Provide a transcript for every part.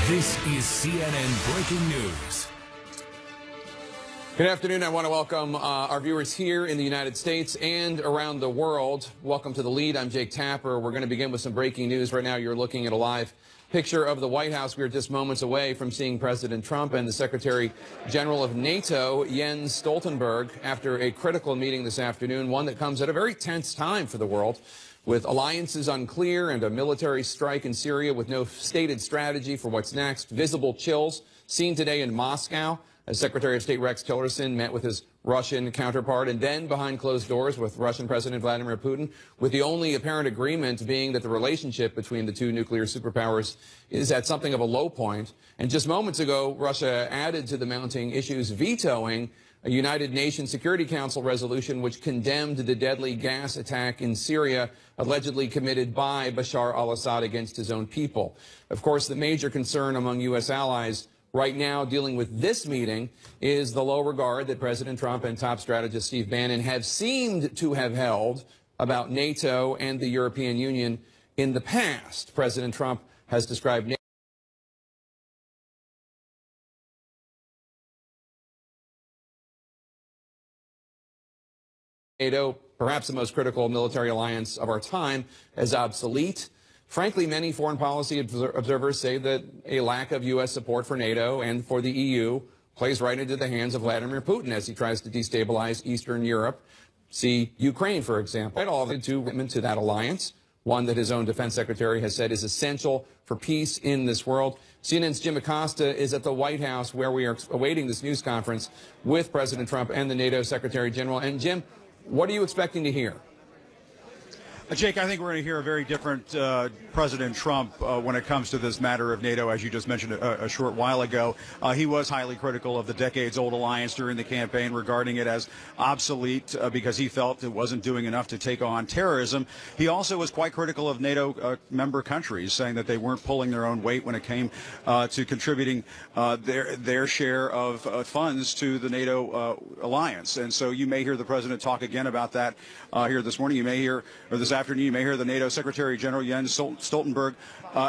This is CNN Breaking News. Good afternoon. I want to welcome our viewers here in the United States and around the world. Welcome to The Lead. I'm Jake Tapper. We're going to begin with some breaking news. Right now, you're looking at a live picture of the White House. We are just moments away from seeing President Trump and the Secretary General of NATO, Jens Stoltenberg, after a critical meeting this afternoon, one that comes at a very tense time for the world, with alliances unclear and a military strike in Syria with no stated strategy for what's next. Visible chills seen today in Moscow as Secretary of State Rex Tillerson met with his Russian counterpart, and then behind closed doors with Russian President Vladimir Putin, with the only apparent agreement being that the relationship between the two nuclear superpowers is at something of a low point. And just moments ago, Russia added to the mounting issues, vetoing a United Nations Security Council resolution which condemned the deadly gas attack in Syria allegedly committed by Bashar al-Assad against his own people. Of course, the major concern among U.S. allies right now dealing with this meeting is the low regard that President Trump and top strategist Steve Bannon have seemed to have held about NATO and the European Union in the past. President Trump has described NATO, perhaps the most critical military alliance of our time, as obsolete. Frankly, many foreign policy observers say that a lack of U.S. support for NATO and for the EU plays right into the hands of Vladimir Putin as he tries to destabilize Eastern Europe. See Ukraine, for example. All of the commitment to that alliance, one that his own defense secretary has said is essential for peace in this world. CNN's Jim Acosta is at the White House, where we are awaiting this news conference with President Trump and the NATO Secretary General. And Jim, what are you expecting to hear? Jake, I think we're going to hear a very different President Trump when it comes to this matter of NATO, as you just mentioned a short while ago. He was highly critical of the decades-old alliance during the campaign, regarding it as obsolete because he felt it wasn't doing enough to take on terrorism. He also was quite critical of NATO member countries, saying that they weren't pulling their own weight when it came to contributing their share of funds to the NATO alliance. And so you may hear the president talk again about that here this morning. You may hear, or this afternoon, you may hear the NATO Secretary General Jens Stoltenberg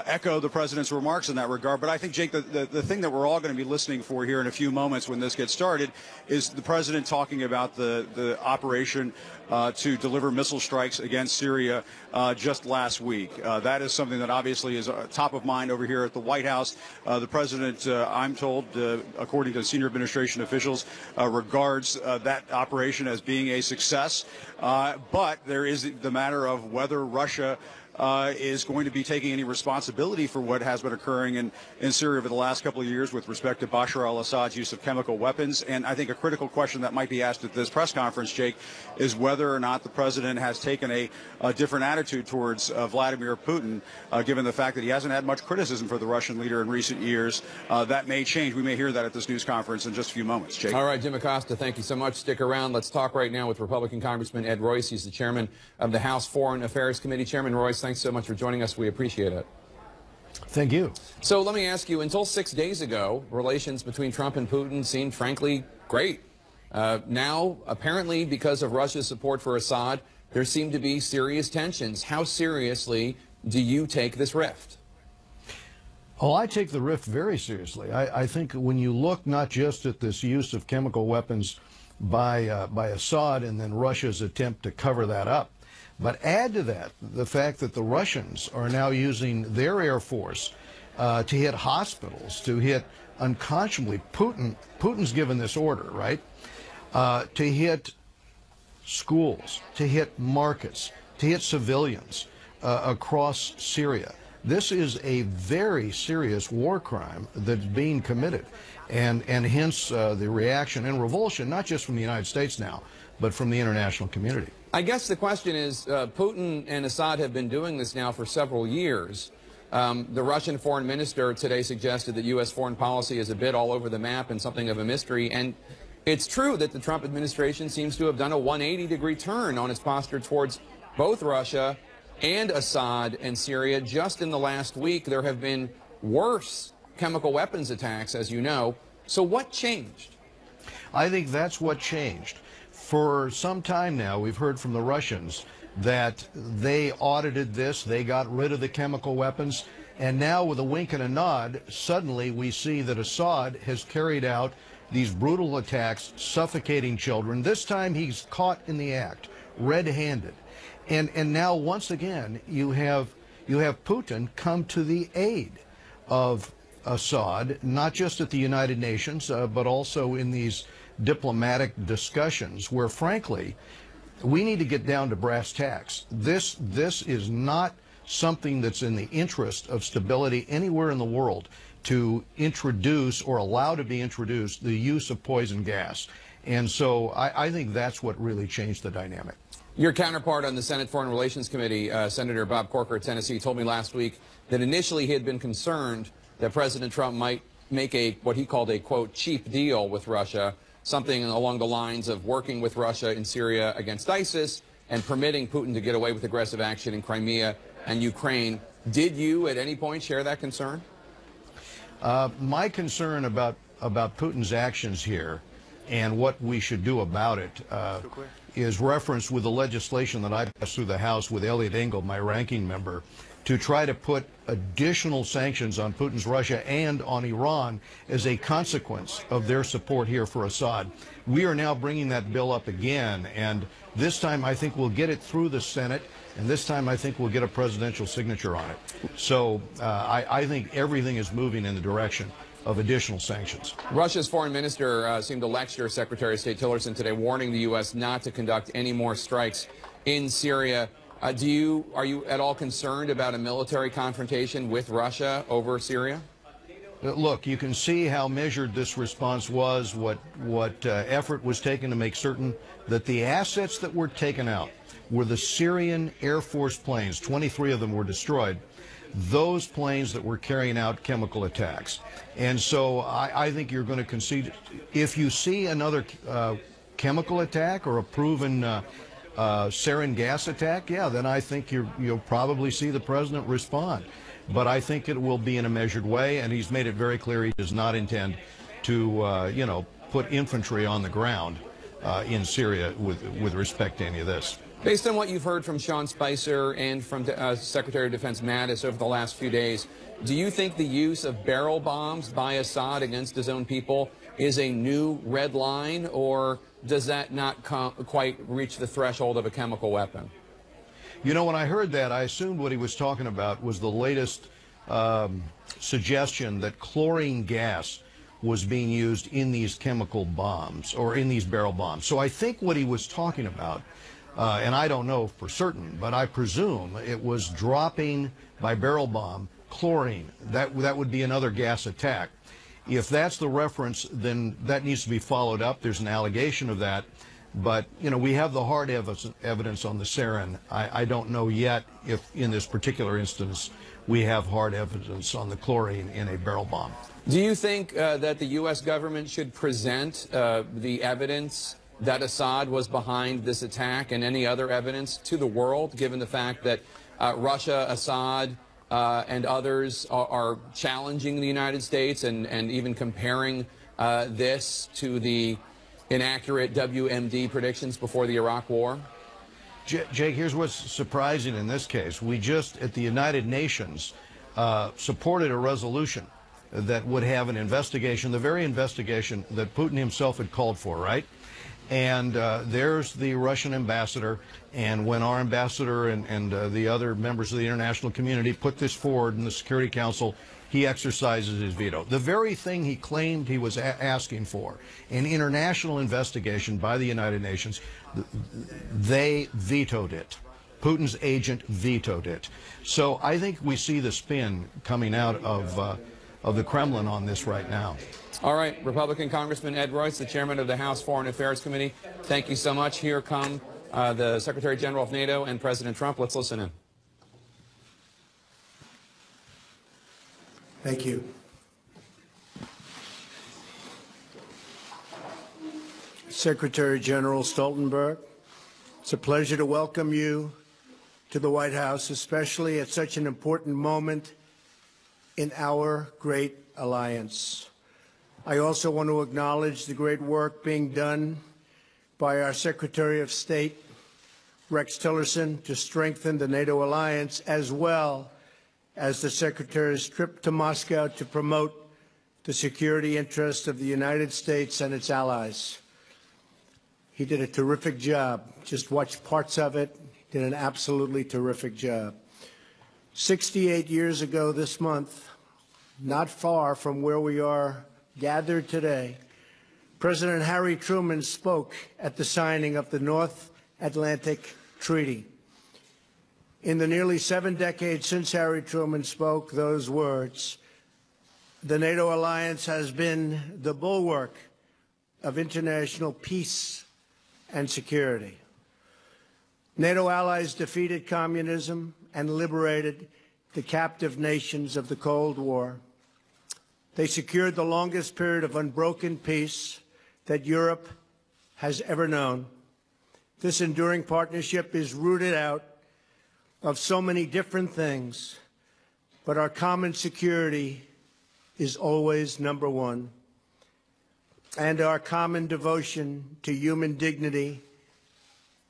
echo the president's remarks in that regard. But I think, Jake, the thing that we're all going to be listening for here in a few moments when this gets started is the president talking about the operation to deliver missile strikes against Syria just last week. That is something that obviously is top of mind over here at the White House. The president, I'm told, according to senior administration officials, regards that operation as being a success. But there is the matter of whether Russia is going to be taking any responsibility for what has been occurring in Syria over the last couple of years with respect to Bashar al-Assad's use of chemical weapons. And I think a critical question that might be asked at this press conference, Jake, is whether or not the president has taken a different attitude towards Vladimir Putin, given the fact that he hasn't had much criticism for the Russian leader in recent years. That may change. We may hear that at this news conference in just a few moments, Jake. All right, Jim Acosta, thank you so much. Stick around. Let's talk right now with Republican Congressman Ed Royce. He's the chairman of the House Foreign Affairs Committee. Chairman Royce, thanks so much for joining us. We appreciate it. Thank you. So let me ask you, until 6 days ago, relations between Trump and Putin seemed frankly great. Now, apparently, because of Russia's support for Assad, there seem to be serious tensions. How seriously do you take this rift? Oh, I take the rift very seriously. I think when you look not just at this use of chemical weapons by Assad and then Russia's attempt to cover that up, but add to that the fact that the Russians are now using their Air Force to hit hospitals, to hit unconscionably. Putin's given this order, right? To hit schools, to hit markets, to hit civilians across Syria. This is a very serious war crime that's being committed, and hence the reaction and revulsion, not just from the United States now, but from the international community. I guess the question is, Putin and Assad have been doing this now for several years. The Russian foreign minister today suggested that U.S. foreign policy is a bit all over the map and something of a mystery. And it's true that the Trump administration seems to have done a 180-degree turn on its posture towards both Russia and Assad and Syria. Just in the last week, there have been worse chemical weapons attacks, as you know. So what changed? I think that's what changed. For some time now, we've heard from the Russians that they audited this, they got rid of the chemical weapons, And now with a wink and a nod, suddenly we see that Assad has carried out these brutal attacks, suffocating children. This time he's caught in the act, red-handed. And now once again you have Putin come to the aid of Assad, not just at the United Nations, but also in these diplomatic discussions where, frankly, we need to get down to brass tacks. This is not something that's in the interest of stability anywhere in the world, to introduce or allow to be introduced the use of poison gas. And so I think that's what really changed the dynamic. Your counterpart on the Senate Foreign Relations Committee, Senator Bob Corker of Tennessee, told me last week that initially he had been concerned that President Trump might make what he called a, quote, cheap deal with Russia, something along the lines of working with Russia in Syria against ISIS and permitting Putin to get away with aggressive action in Crimea and Ukraine. Did you at any point share that concern? My concern about Putin's actions here and what we should do about it is referenced with the legislation that I passed through the House with Eliot Engel, my ranking member, to try to put additional sanctions on Putin's Russia and on Iran as a consequence of their support here for Assad. We are now bringing that bill up again, and this time I think we'll get it through the Senate, and this time I think we'll get a presidential signature on it. So I think everything is moving in the direction of additional sanctions. Russia's foreign minister seemed to lecture Secretary of State Tillerson today, warning the U.S. not to conduct any more strikes in Syria. Are you at all concerned about a military confrontation with Russia over Syria? Look, you can see how measured this response was, what effort was taken to make certain that the assets that were taken out were the Syrian Air Force planes. 23 of them were destroyed. Those planes that were carrying out chemical attacks. And so I think you're going to concede. If you see another chemical attack or a proven sarin gas attack, yeah, then I think you'll probably see the president respond. But I think it will be in a measured way, and he's made it very clear he does not intend to, put infantry on the ground in Syria with respect to any of this. Based on what you've heard from Sean Spicer and from Secretary of Defense Mattis over the last few days, do you think the use of barrel bombs by Assad against his own people is a new red line, or does that not quite reach the threshold of a chemical weapon? You know, when I heard that, I assumed what he was talking about was the latest suggestion that chlorine gas was being used in these chemical bombs or in these barrel bombs. So I think what he was talking about, and I don't know for certain, but I presume it was dropping by barrel bomb chlorine. That would be another gas attack. If that's the reference, then that needs to be followed up. There's an allegation of that. But, we have the hard evidence on the sarin. I don't know yet if in this particular instance we have hard evidence on the chlorine in a barrel bomb. Do you think that the U.S. government should present the evidence that Assad was behind this attack and any other evidence to the world, given the fact that Russia, Assad, and others are challenging the United States and even comparing this to the inaccurate WMD predictions before the Iraq War? Jake, here's what's surprising in this case. We just, at the United Nations, supported a resolution that would have an investigation, the very investigation that Putin himself had called for, right? And there's the Russian ambassador, and when our ambassador and the other members of the international community put this forward in the Security Council, he exercises his veto. The very thing he claimed he was asking for, an international investigation by the United Nations, they vetoed it. Putin's agent vetoed it. So I think we see the spin coming out of the Kremlin on this right now. All right, Republican Congressman Ed Royce, the chairman of the House Foreign Affairs Committee, thank you so much. Here come the Secretary General of NATO and President Trump. Let's listen in. Thank you. Secretary General Stoltenberg, it's a pleasure to welcome you to the White House, especially at such an important moment in our great alliance. I also want to acknowledge the great work being done by our Secretary of State, Rex Tillerson, to strengthen the NATO alliance, as well as the Secretary's trip to Moscow to promote the security interests of the United States and its allies. He did a terrific job. Just watched parts of it. He did an absolutely terrific job. 68 years ago this month, not far from where we are gathered today, President Harry Truman spoke at the signing of the North Atlantic Treaty. In the nearly 7 decades since Harry Truman spoke those words, the NATO alliance has been the bulwark of international peace and security. NATO allies defeated communism and liberated the captive nations of the Cold War. They secured the longest period of unbroken peace that Europe has ever known. This enduring partnership is rooted out of so many different things, but our common security is always number one, and our common devotion to human dignity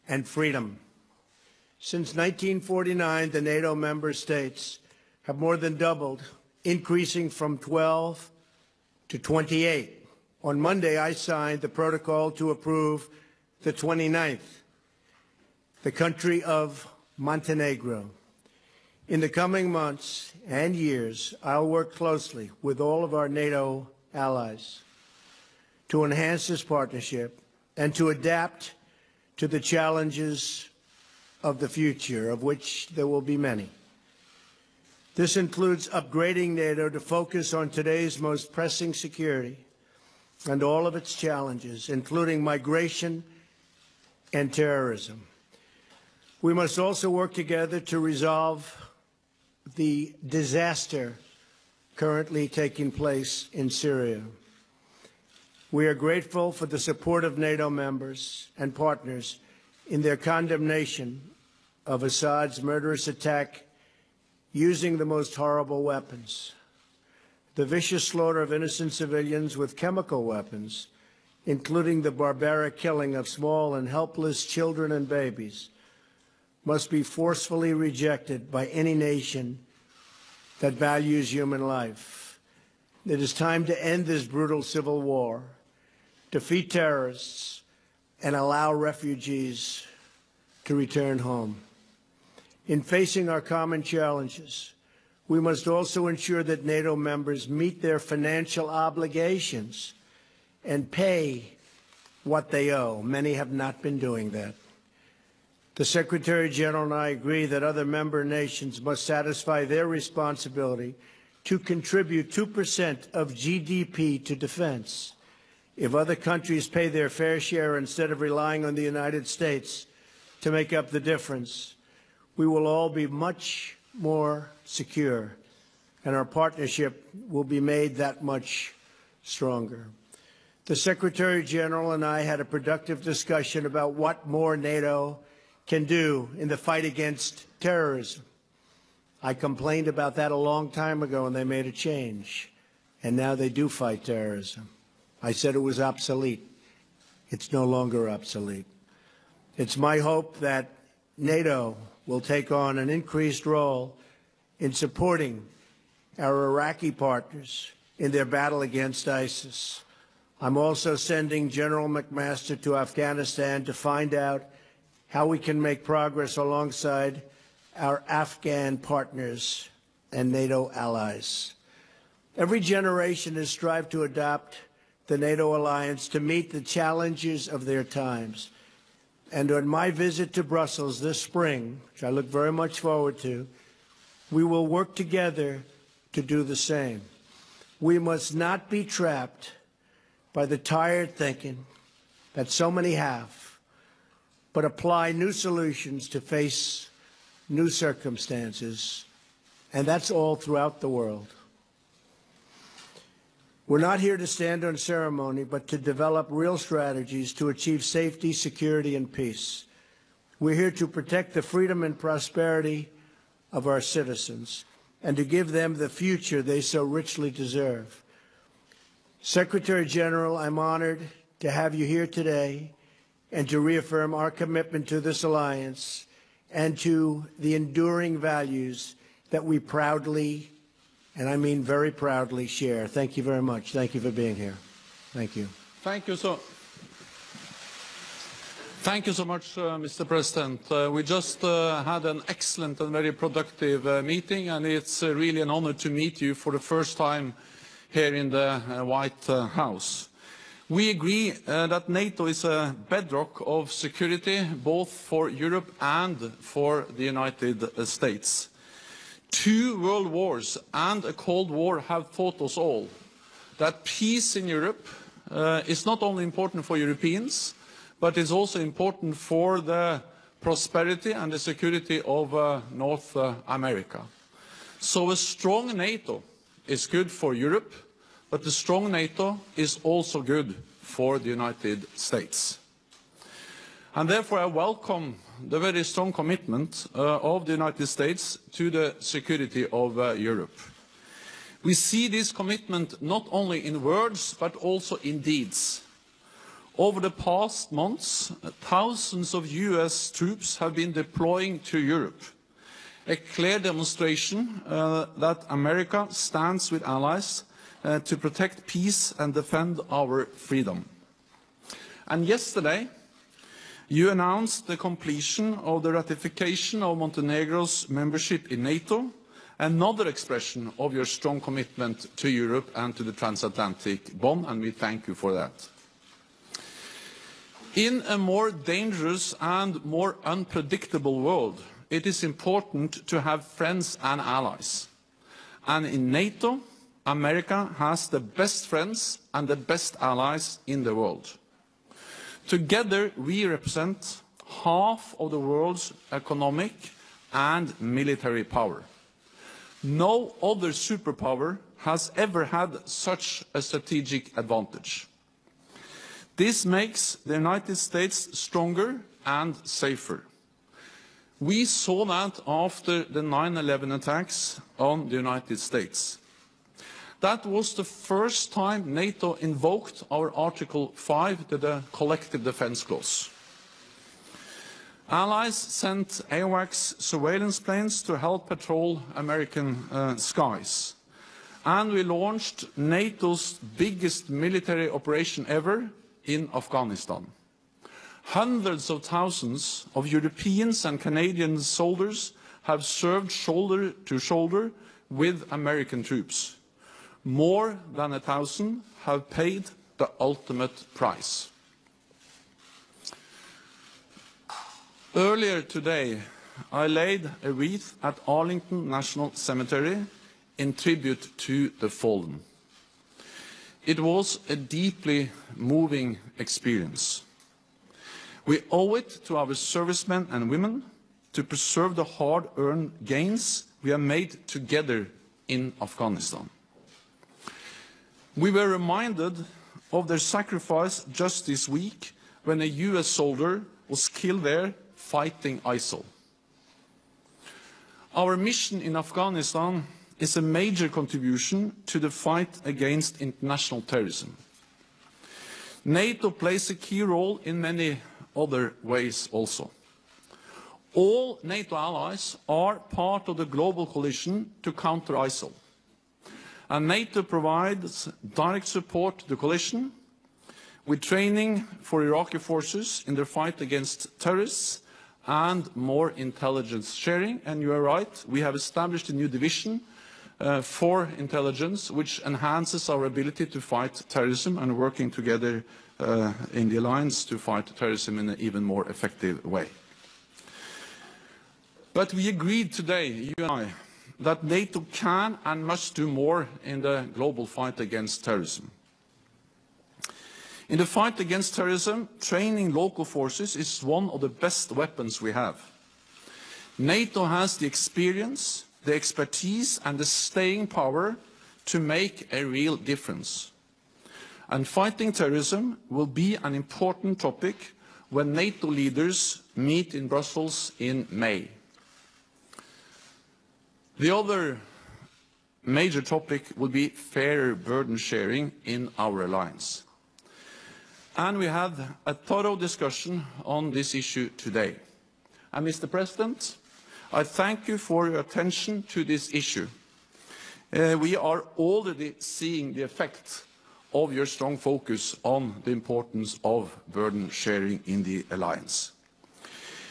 and freedom. Since 1949, the NATO member states have more than doubled, increasing from 12 to 28. On Monday, I signed the protocol to approve the 29th, the country of Montenegro. In the coming months and years, I'll work closely with all of our NATO allies to enhance this partnership and to adapt to the challenges of the future, of which there will be many. This includes upgrading NATO to focus on today's most pressing security and all of its challenges, including migration and terrorism. We must also work together to resolve the disaster currently taking place in Syria. We are grateful for the support of NATO members and partners in their condemnation of Assad's murderous attack using the most horrible weapons. The vicious slaughter of innocent civilians with chemical weapons, including the barbaric killing of small and helpless children and babies, must be forcefully rejected by any nation that values human life. It is time to end this brutal civil war, defeat terrorists, and allow refugees to return home. In facing our common challenges, we must also ensure that NATO members meet their financial obligations and pay what they owe. Many have not been doing that. The Secretary General and I agree that other member nations must satisfy their responsibility to contribute 2% of GDP to defense. If other countries pay their fair share instead of relying on the United States to make up the difference, we will all be much more secure, and our partnership will be made that much stronger. The Secretary General and I had a productive discussion about what more NATO can do in the fight against terrorism. I complained about that a long time ago, and they made a change, and now they do fight terrorism. I said it was obsolete. It's no longer obsolete. It's my hope that NATO will take on an increased role in supporting our Iraqi partners in their battle against ISIS. I'm also sending General McMaster to Afghanistan to find out how we can make progress alongside our Afghan partners and NATO allies. Every generation has strived to adopt the NATO alliance to meet the challenges of their times. And on my visit to Brussels this spring, which I look very much forward to, we will work together to do the same. We must not be trapped by the tired thinking that so many have, but apply new solutions to face new circumstances, and that's all throughout the world. We're not here to stand on ceremony, but to develop real strategies to achieve safety, security, and peace. We're here to protect the freedom and prosperity of our citizens and to give them the future they so richly deserve. Secretary General, I'm honored to have you here today and to reaffirm our commitment to this alliance and to the enduring values that we proudly, and I mean very proudly, share. Thank you very much. Thank you for being here. Thank you. Thank you so much, Mr. President. We just had an excellent and very productive meeting, and it's really an honor to meet you for the first time here in the White House. We agree that NATO is a bedrock of security, both for Europe and for the United States. 2 world wars and a Cold War have taught us all that peace in Europe is not only important for Europeans, but it's also important for the prosperity and the security of North America. So a strong NATO is good for Europe, but a strong NATO is also good for the United States. And therefore I welcome the very strong commitment of the United States to the security of Europe. We see this commitment not only in words, but also in deeds. Over the past months, thousands of US troops have been deploying to Europe, a clear demonstration that America stands with allies to protect peace and defend our freedom. And yesterday, you announced the completion of the ratification of Montenegro's membership in NATO, another expression of your strong commitment to Europe and to the transatlantic bond, and we thank you for that. In a more dangerous and more unpredictable world, it is important to have friends and allies. And in NATO, America has the best friends and the best allies in the world. Together, we represent half of the world's economic and military power. No other superpower has ever had such a strategic advantage. This makes the United States stronger and safer. We saw that after the 9/11 attacks on the United States. That was the first time NATO invoked our Article 5, the Collective Defense Clause. Allies sent AWACS surveillance planes to help patrol American skies. And we launched NATO's biggest military operation ever in Afghanistan. Hundreds of thousands of Europeans and Canadian soldiers have served shoulder to shoulder with American troops. More than 1,000 have paid the ultimate price. Earlier today, I laid a wreath at Arlington National Cemetery in tribute to the fallen. It was a deeply moving experience. We owe it to our servicemen and women to preserve the hard-earned gains we have made together in Afghanistan. We were reminded of their sacrifice just this week when a US soldier was killed there fighting ISIL. Our mission in Afghanistan is a major contribution to the fight against international terrorism. NATO plays a key role in many other ways also. All NATO allies are part of the global coalition to counter ISIL. And NATO provides direct support to the coalition with training for Iraqi forces in their fight against terrorists and more intelligence sharing. And you are right, we have established a new division for intelligence, which enhances our ability to fight terrorism and working together in the alliance to fight terrorism in an even more effective way. But we agreed today, you and I, that NATO can and must do more in the global fight against terrorism. In the fight against terrorism, training local forces is one of the best weapons we have. NATO has the experience, the expertise and the staying power to make a real difference. And fighting terrorism will be an important topic when NATO leaders meet in Brussels in May. The other major topic will be fairer burden sharing in our alliance. And we had a thorough discussion on this issue today. And Mr. President, I thank you for your attention to this issue. We are already seeing the effect of your strong focus on the importance of burden sharing in the alliance.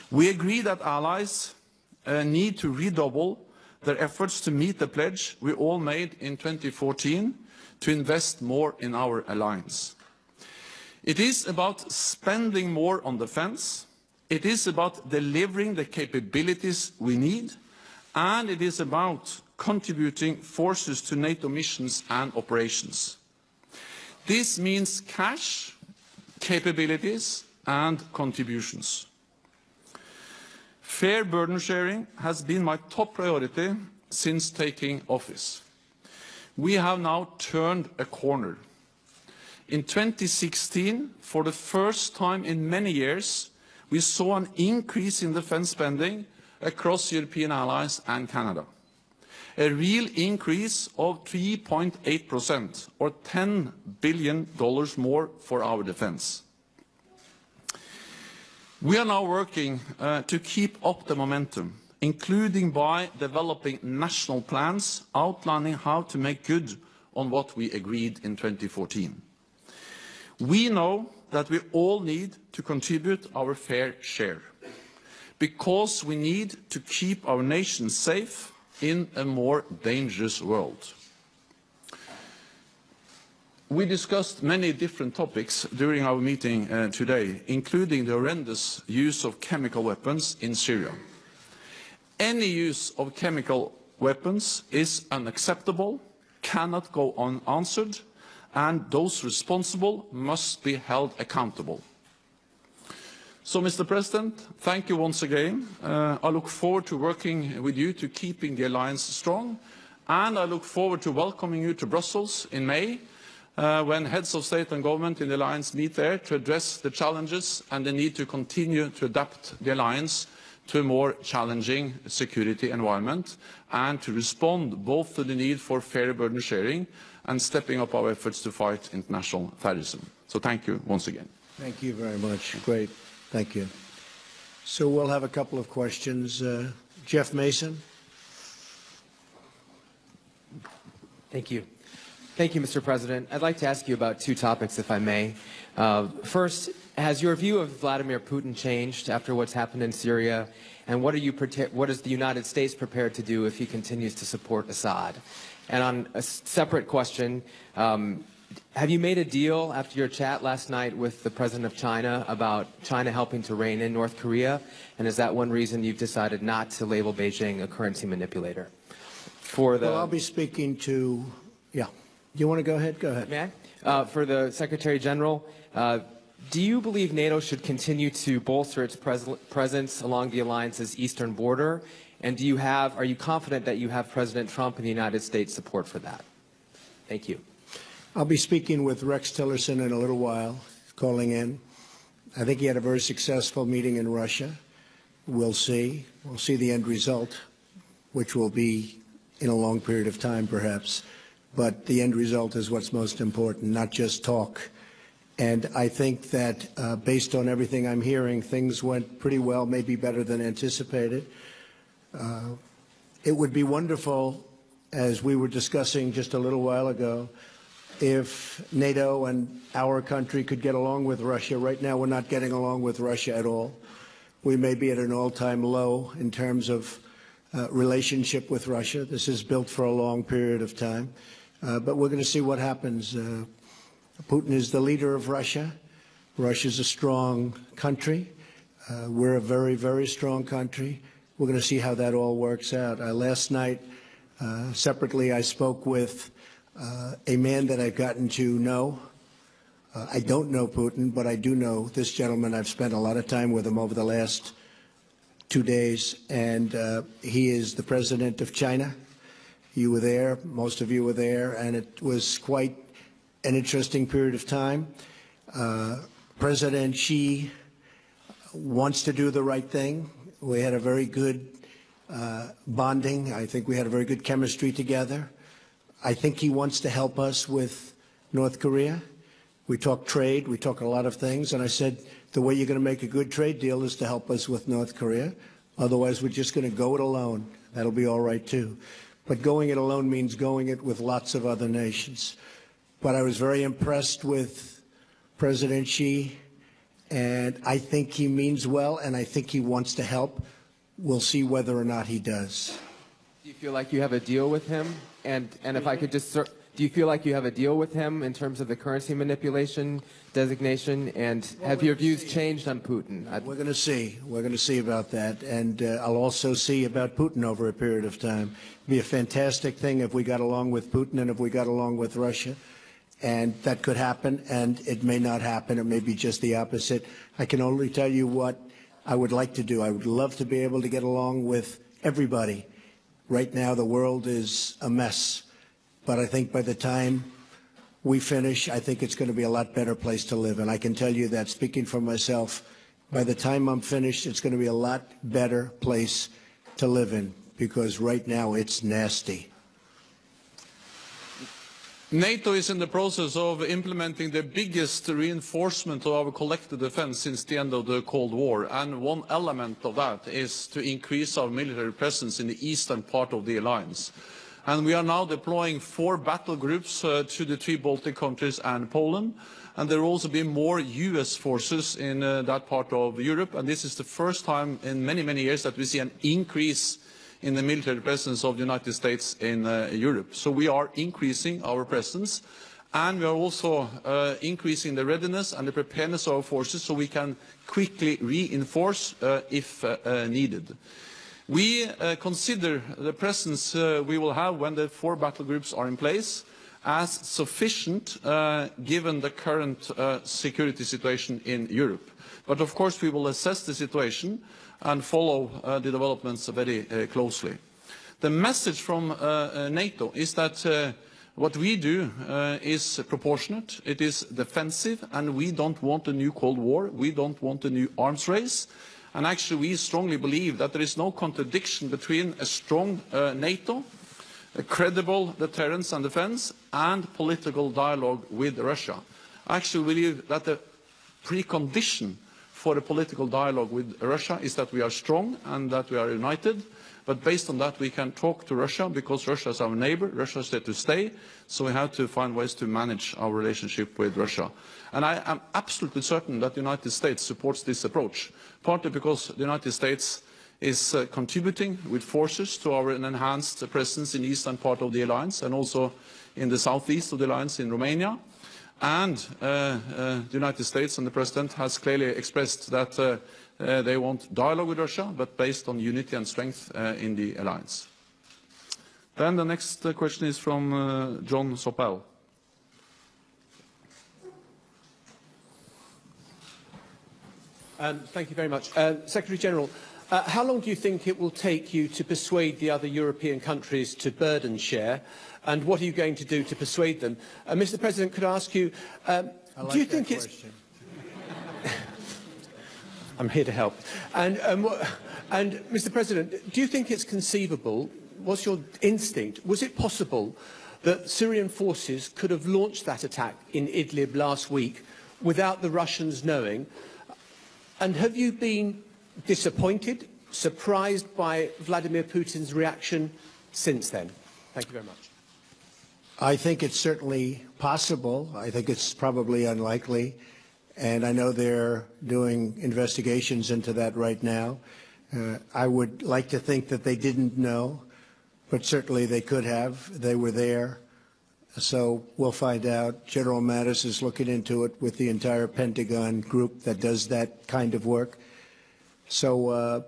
We agree that allies need to redouble their efforts to meet the pledge we all made in 2014 to invest more in our alliance. It is about spending more on defense, it is about delivering the capabilities we need, and it is about contributing forces to NATO missions and operations. This means cash, capabilities, and contributions. Fair burden sharing has been my top priority since taking office. We have now turned a corner. In 2016, for the first time in many years, we saw an increase in defense spending across European allies and Canada. A real increase of 3.8%, or $10 billion more for our defense. We are now working to keep up the momentum, including by developing national plans outlining how to make good on what we agreed in 2014. We know that we all need to contribute our fair share, because we need to keep our nation safe in a more dangerous world. We discussed many different topics during our meeting today, including the horrendous use of chemical weapons in Syria. Any use of chemical weapons is unacceptable, cannot go unanswered, and those responsible must be held accountable. So, Mr. President, thank you once again. I look forward to working with you to keeping the alliance strong, and I look forward to welcoming you to Brussels in May, when heads of state and government in the alliance meet there to address the challenges and the need to continue to adapt the alliance to a more challenging security environment, and to respond both to the need for fair burden sharing and stepping up our efforts to fight international terrorism. So thank you once again. Thank you very much. Great. Thank you. So we'll have a couple of questions. Jeff Mason. Thank you. Thank you, Mr. President. I'd like to ask you about two topics, if I may. First, has your view of Vladimir Putin changed after what's happened in Syria? And what is the United States prepared to do if he continues to support Assad? And on a separate question, have you made a deal after your chat last night with the President of China about China helping to rein in North Korea? And is that one reason you've decided not to label Beijing a currency manipulator? Well, I'll be speaking to, yeah. You want to go ahead? Go ahead. May I? For the Secretary General, do you believe NATO should continue to bolster its presence along the alliance's eastern border? And are you confident that you have President Trump and the United States support for that? Thank you. I'll be speaking with Rex Tillerson in a little while, calling in. I think he had a very successful meeting in Russia. We'll see. We'll see the end result, which will be in a long period of time, perhaps. But the end result is what's most important, not just talk. And I think that based on everything I'm hearing, things went pretty well, maybe better than anticipated. It would be wonderful, as we were discussing just a little while ago, if NATO and our country could get along with Russia. Right now, we're not getting along with Russia at all. We may be at an all-time low in terms of relationship with Russia. This is built for a long period of time. But we're going to see what happens. Putin is the leader of Russia. Russia's a strong country. We're a very, very strong country. We're going to see how that all works out. Last night, separately, I spoke with a man that I've gotten to know. I don't know Putin, but I do know this gentleman. I've spent a lot of time with him over the last 2 days, and he is the president of China. You were there, most of you were there, and it was quite an interesting period of time. President Xi wants to do the right thing. We had a very good bonding. I think we had a very good chemistry together. I think he wants to help us with North Korea. We talk trade, we talk a lot of things, and I said the way you're going to make a good trade deal is to help us with North Korea. Otherwise, we're just going to go it alone. That'll be all right, too. But going it alone means going it with lots of other nations. But I was very impressed with President Xi, and I think he means well, and I think he wants to help. We'll see whether or not he does. Do you feel like you have a deal with him? And if I could just, do you feel like you have a deal with him in terms of the currency manipulation designation? And have your views changed on Putin? We're going to see. We're going to see about that. And I'll also see about Putin over a period of time. It'd be a fantastic thing if we got along with Putin and if we got along with Russia. And that could happen, and it may not happen. It may be just the opposite. I can only tell you what I would like to do. I would love to be able to get along with everybody. Right now, the world is a mess. But I think by the time we finish, I think it's going to be a lot better place to live. And I can tell you that, speaking for myself, by the time I'm finished, it's going to be a lot better place to live in, because right now it's nasty. NATO is in the process of implementing the biggest reinforcement of our collective defense since the end of the Cold War. And one element of that is to increase our military presence in the eastern part of the alliance. And we are now deploying 4 battle groups to the 3 Baltic countries and Poland. And there will also be more US forces in that part of Europe. And this is the first time in many, many years that we see an increase in the military presence of the United States in Europe. So we are increasing our presence, and we are also increasing the readiness and the preparedness of our forces so we can quickly reinforce if needed. We consider the presence we will have when the 4 battle groups are in place as sufficient given the current security situation in Europe. But of course we will assess the situation and follow the developments very closely. The message from NATO is that what we do is proportionate, it is defensive, and we don't want a new Cold War, we don't want a new arms race. And actually we strongly believe that there is no contradiction between a strong NATO, a credible deterrence and defense, and political dialogue with Russia. I actually believe that the precondition for a political dialogue with Russia is that we are strong and that we are united. But based on that, we can talk to Russia because Russia is our neighbor, Russia is there to stay, so we have to find ways to manage our relationship with Russia. And I am absolutely certain that the United States supports this approach, partly because the United States is contributing with forces to our enhanced presence in the eastern part of the alliance and also in the southeast of the alliance in Romania. And the United States and the President has clearly expressed that they want dialogue with Russia, but based on unity and strength in the alliance. Then the next question is from John Sopel. Thank you very much. Secretary General, how long do you think it will take you to persuade the other European countries to burden share? And what are you going to do to persuade them? Mr. President, could I ask you, do you think it's... I'm here to help. And Mr. President, do you think it's conceivable, what's your instinct, was it possible that Syrian forces could have launched that attack in Idlib last week without the Russians knowing? And have you been disappointed, surprised by Vladimir Putin's reaction since then? Thank you very much. I think it's certainly possible. I think it's probably unlikely. And I know they're doing investigations into that right now. I would like to think that they didn't know, but certainly they could have. They were there. So we'll find out. General Mattis is looking into it with the entire Pentagon group that does that kind of work. So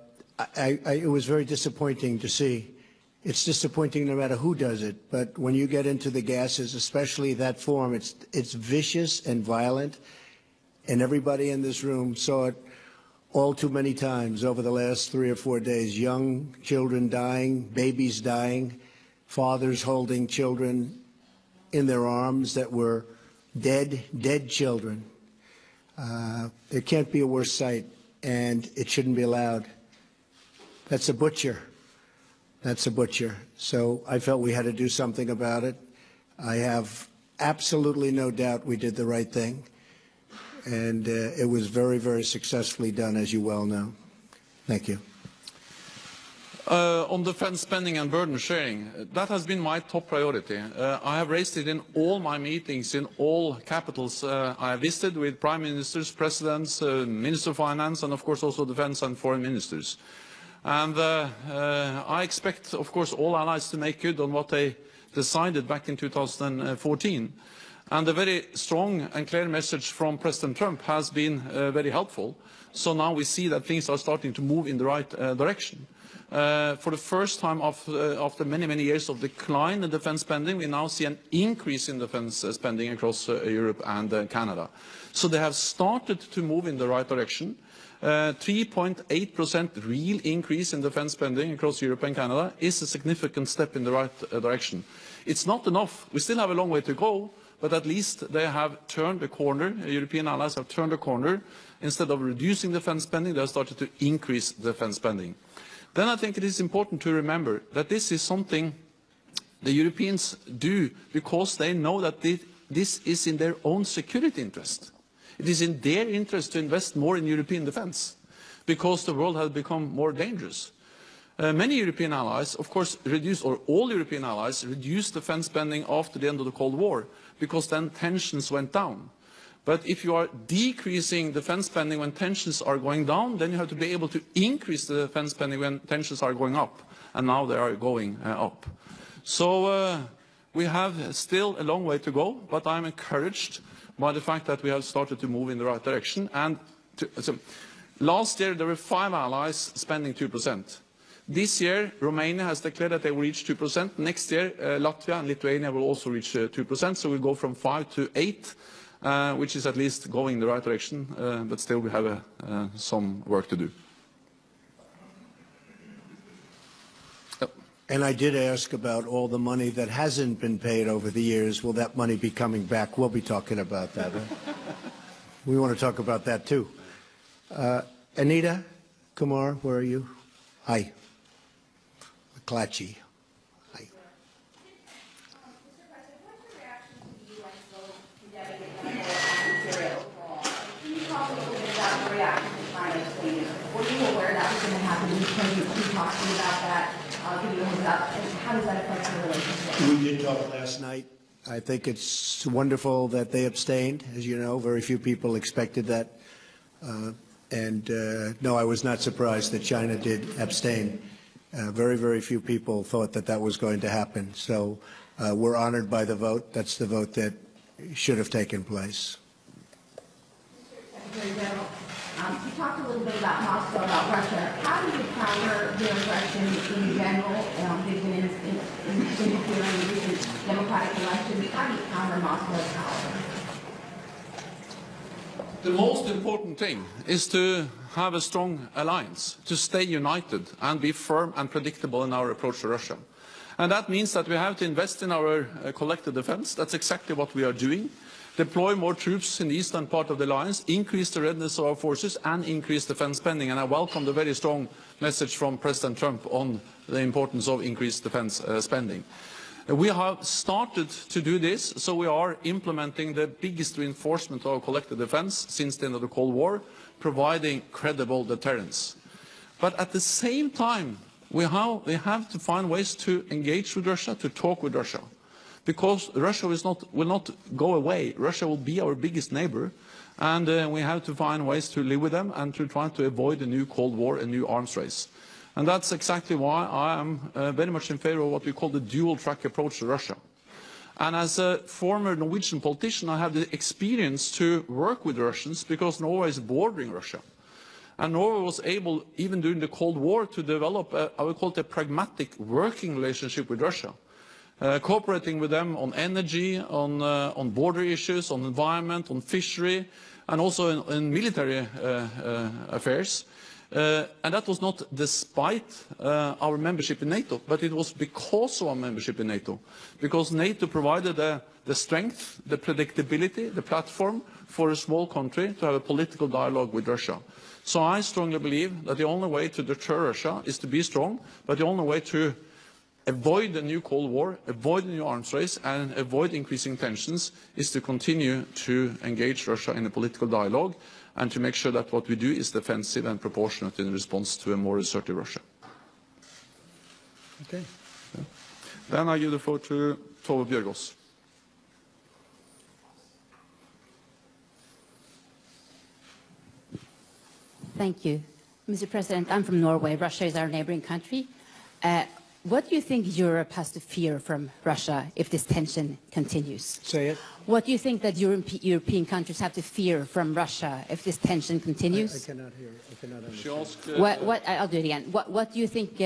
it was very disappointing to see. It's disappointing no matter who does it, but when you get into the gases, especially that form, it's vicious and violent, and everybody in this room saw it all too many times over the last 3 or 4 days. Young children dying, babies dying, fathers holding children in their arms that were dead children. There can't be a worse sight, and it shouldn't be allowed. That's a butcher. That's a butcher. So I felt we had to do something about it. I have absolutely no doubt we did the right thing. And it was very, very successfully done, as you well know. Thank you. On defense spending and burden sharing, that has been my top priority. I have raised it in all my meetings in all capitals I have visited with prime ministers, presidents, minister of finance, and of course also defense and foreign ministers. And I expect, of course, all allies to make good on what they decided back in 2014. And a very strong and clear message from President Trump has been very helpful. So now we see that things are starting to move in the right direction. For the first time after many, many years of decline in defense spending, we now see an increase in defense spending across Europe and Canada. So they have started to move in the right direction. 3.8% real increase in defense spending across Europe and Canada is a significant step in the right direction. It's not enough. We still have a long way to go, but at least they have turned the corner. European allies have turned the corner. Instead of reducing defense spending, they have started to increase defense spending. Then I think it is important to remember that this is something the Europeans do because they know that this is in their own security interest. It is in their interest to invest more in European defense because the world has become more dangerous. Many European allies, of course, or all European allies reduced defense spending after the end of the Cold War because then tensions went down. But if you are decreasing defense spending when tensions are going down, then you have to be able to increase the defense spending when tensions are going up. And now they are going up. So we have still a long way to go, but I'm encouraged by the fact that we have started to move in the right direction. And so last year there were 5 allies spending 2%. This year Romania has declared that they will reach 2%. Next year Latvia and Lithuania will also reach 2%. So we'll go from 5 to 8. Which is at least going in the right direction, but still we have some work to do. And I did ask about all the money that hasn't been paid over the years. Will that money be coming back? We'll be talking about that. We want to talk about that too. Anita Kumar, where are you? Hi. McClatchy. Hi. Were you aware that was going to happen? Can you talk to me about that? Give you a heads up. And how does that affect your relationship? We did talk last night. I think it's wonderful that they abstained. As you know, very few people expected that. No, I was not surprised that China did abstain. Very, very few people thought that that was going to happen. So we're honored by the vote. That's the vote that should have taken place. Secretary General, you talked a little bit about Moscow, about Russia. How do you counter their aggression in general? They've been interfering in recent democratic elections. How do you counter Moscow's power? The most important thing is to have a strong alliance, to stay united and be firm and predictable in our approach to Russia. And that means that we have to invest in our collective defense. That's exactly what we are doing. Deploy more troops in the eastern part of the alliance, increase the readiness of our forces, and increase defense spending. And I welcome the very strong message from President Trump on the importance of increased defense spending. We have started to do this, so we are implementing the biggest reinforcement of our collective defense since the end of the Cold War, providing credible deterrence. But at the same time, we have to find ways to engage with Russia, to talk with Russia. Because Russia will not go away. Russia will be our biggest neighbor, and we have to find ways to live with them and to try to avoid a new Cold War, a new arms race. And that's exactly why I am very much in favor of what we call the dual-track approach to Russia. And as a former Norwegian politician, I have the experience to work with Russians because Norway is bordering Russia. And Norway was able, even during the Cold War, to develop, I would call it a pragmatic working relationship with Russia. Cooperating with them on energy, on border issues, on environment, on fishery, and also in military affairs. And that was not despite our membership in NATO, but it was because of our membership in NATO. Because NATO provided the strength, the predictability, the platform for a small country to have a political dialogue with Russia. So I strongly believe that the only way to deter Russia is to be strong, but the only way to avoid a new Cold War, avoid a new arms race, and avoid increasing tensions is to continue to engage Russia in a political dialogue and to make sure that what we do is defensive and proportionate in response to a more assertive Russia. Okay. Then I give the floor to Tove Bjørgaas. Thank you. Mr. President, I'm from Norway. Russia is our neighboring country. What do you think Europe has to fear from Russia if this tension continues? Say it. What do you think that European countries have to fear from Russia if this tension continues? I cannot hear. I cannot understand. I'll do it again. What do you think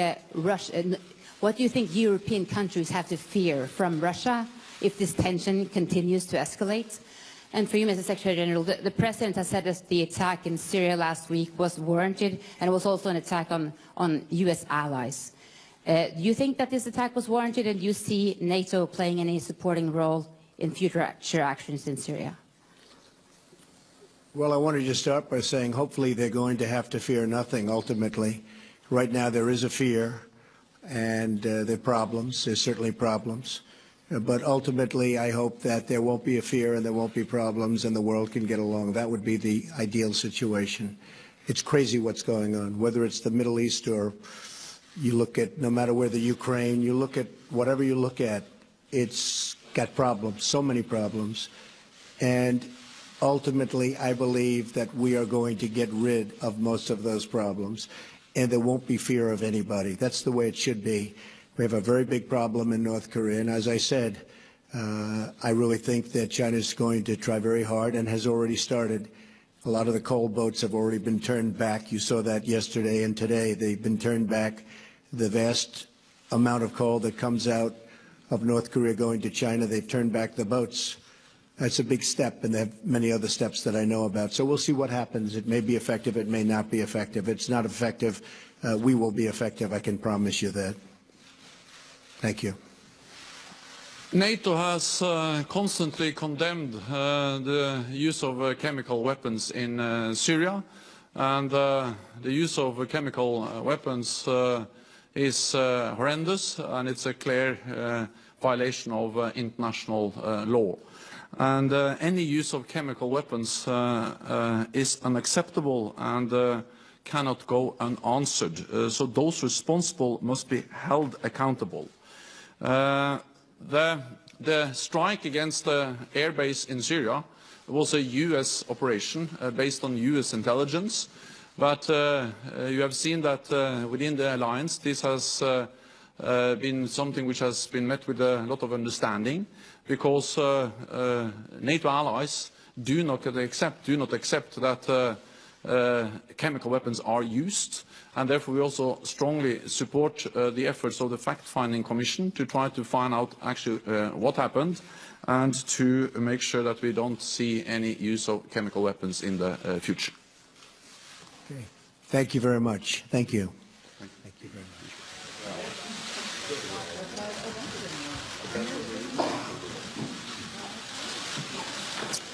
what do you think European countries have to fear from Russia if this tension continues to escalate? And for you, Mr. Secretary General, the President has said that the attack in Syria last week was warranted, and it was also an attack on U.S. allies. Do you think that this attack was warranted, and do you see NATO playing any supporting role in future actions in Syria? Well, I wanted to start by saying hopefully they're going to have to fear nothing ultimately. Right now there is a fear, and there are problems. There's certainly problems. But ultimately, I hope that there won't be a fear and there won't be problems and the world can get along. That would be the ideal situation. It's crazy what's going on, whether it's the Middle East or you look at, no matter where the Ukraine, you look at whatever you look at, it's got problems, so many problems. And ultimately, I believe that we are going to get rid of most of those problems and there won't be fear of anybody. That's the way it should be. We have a very big problem in North Korea, and as I said, I really think that China is going to try very hard and has already started. A lot of the coal boats have already been turned back. You saw that yesterday and today. They've been turned back. The vast amount of coal that comes out of North Korea going to China, they've turned back the boats. That's a big step, and they have many other steps that I know about. So we'll see what happens. It may be effective. It may not be effective. It's not effective. We will be effective. I can promise you that. Thank you. NATO has constantly condemned the use of chemical weapons in Syria, and the use of chemical weapons is horrendous, and it's a clear violation of international law. And any use of chemical weapons is unacceptable and cannot go unanswered. So those responsible must be held accountable. The strike against the air base in Syria was a U.S. operation based on U.S. intelligence, but you have seen that within the alliance this has been something which has been met with a lot of understanding, because NATO allies do not accept that chemical weapons are used, and therefore we also strongly support the efforts of the fact-finding commission to try to find out actually what happened and to make sure that we don't see any use of chemical weapons in the future. Okay. Thank you very much. Thank you. Thank you very much.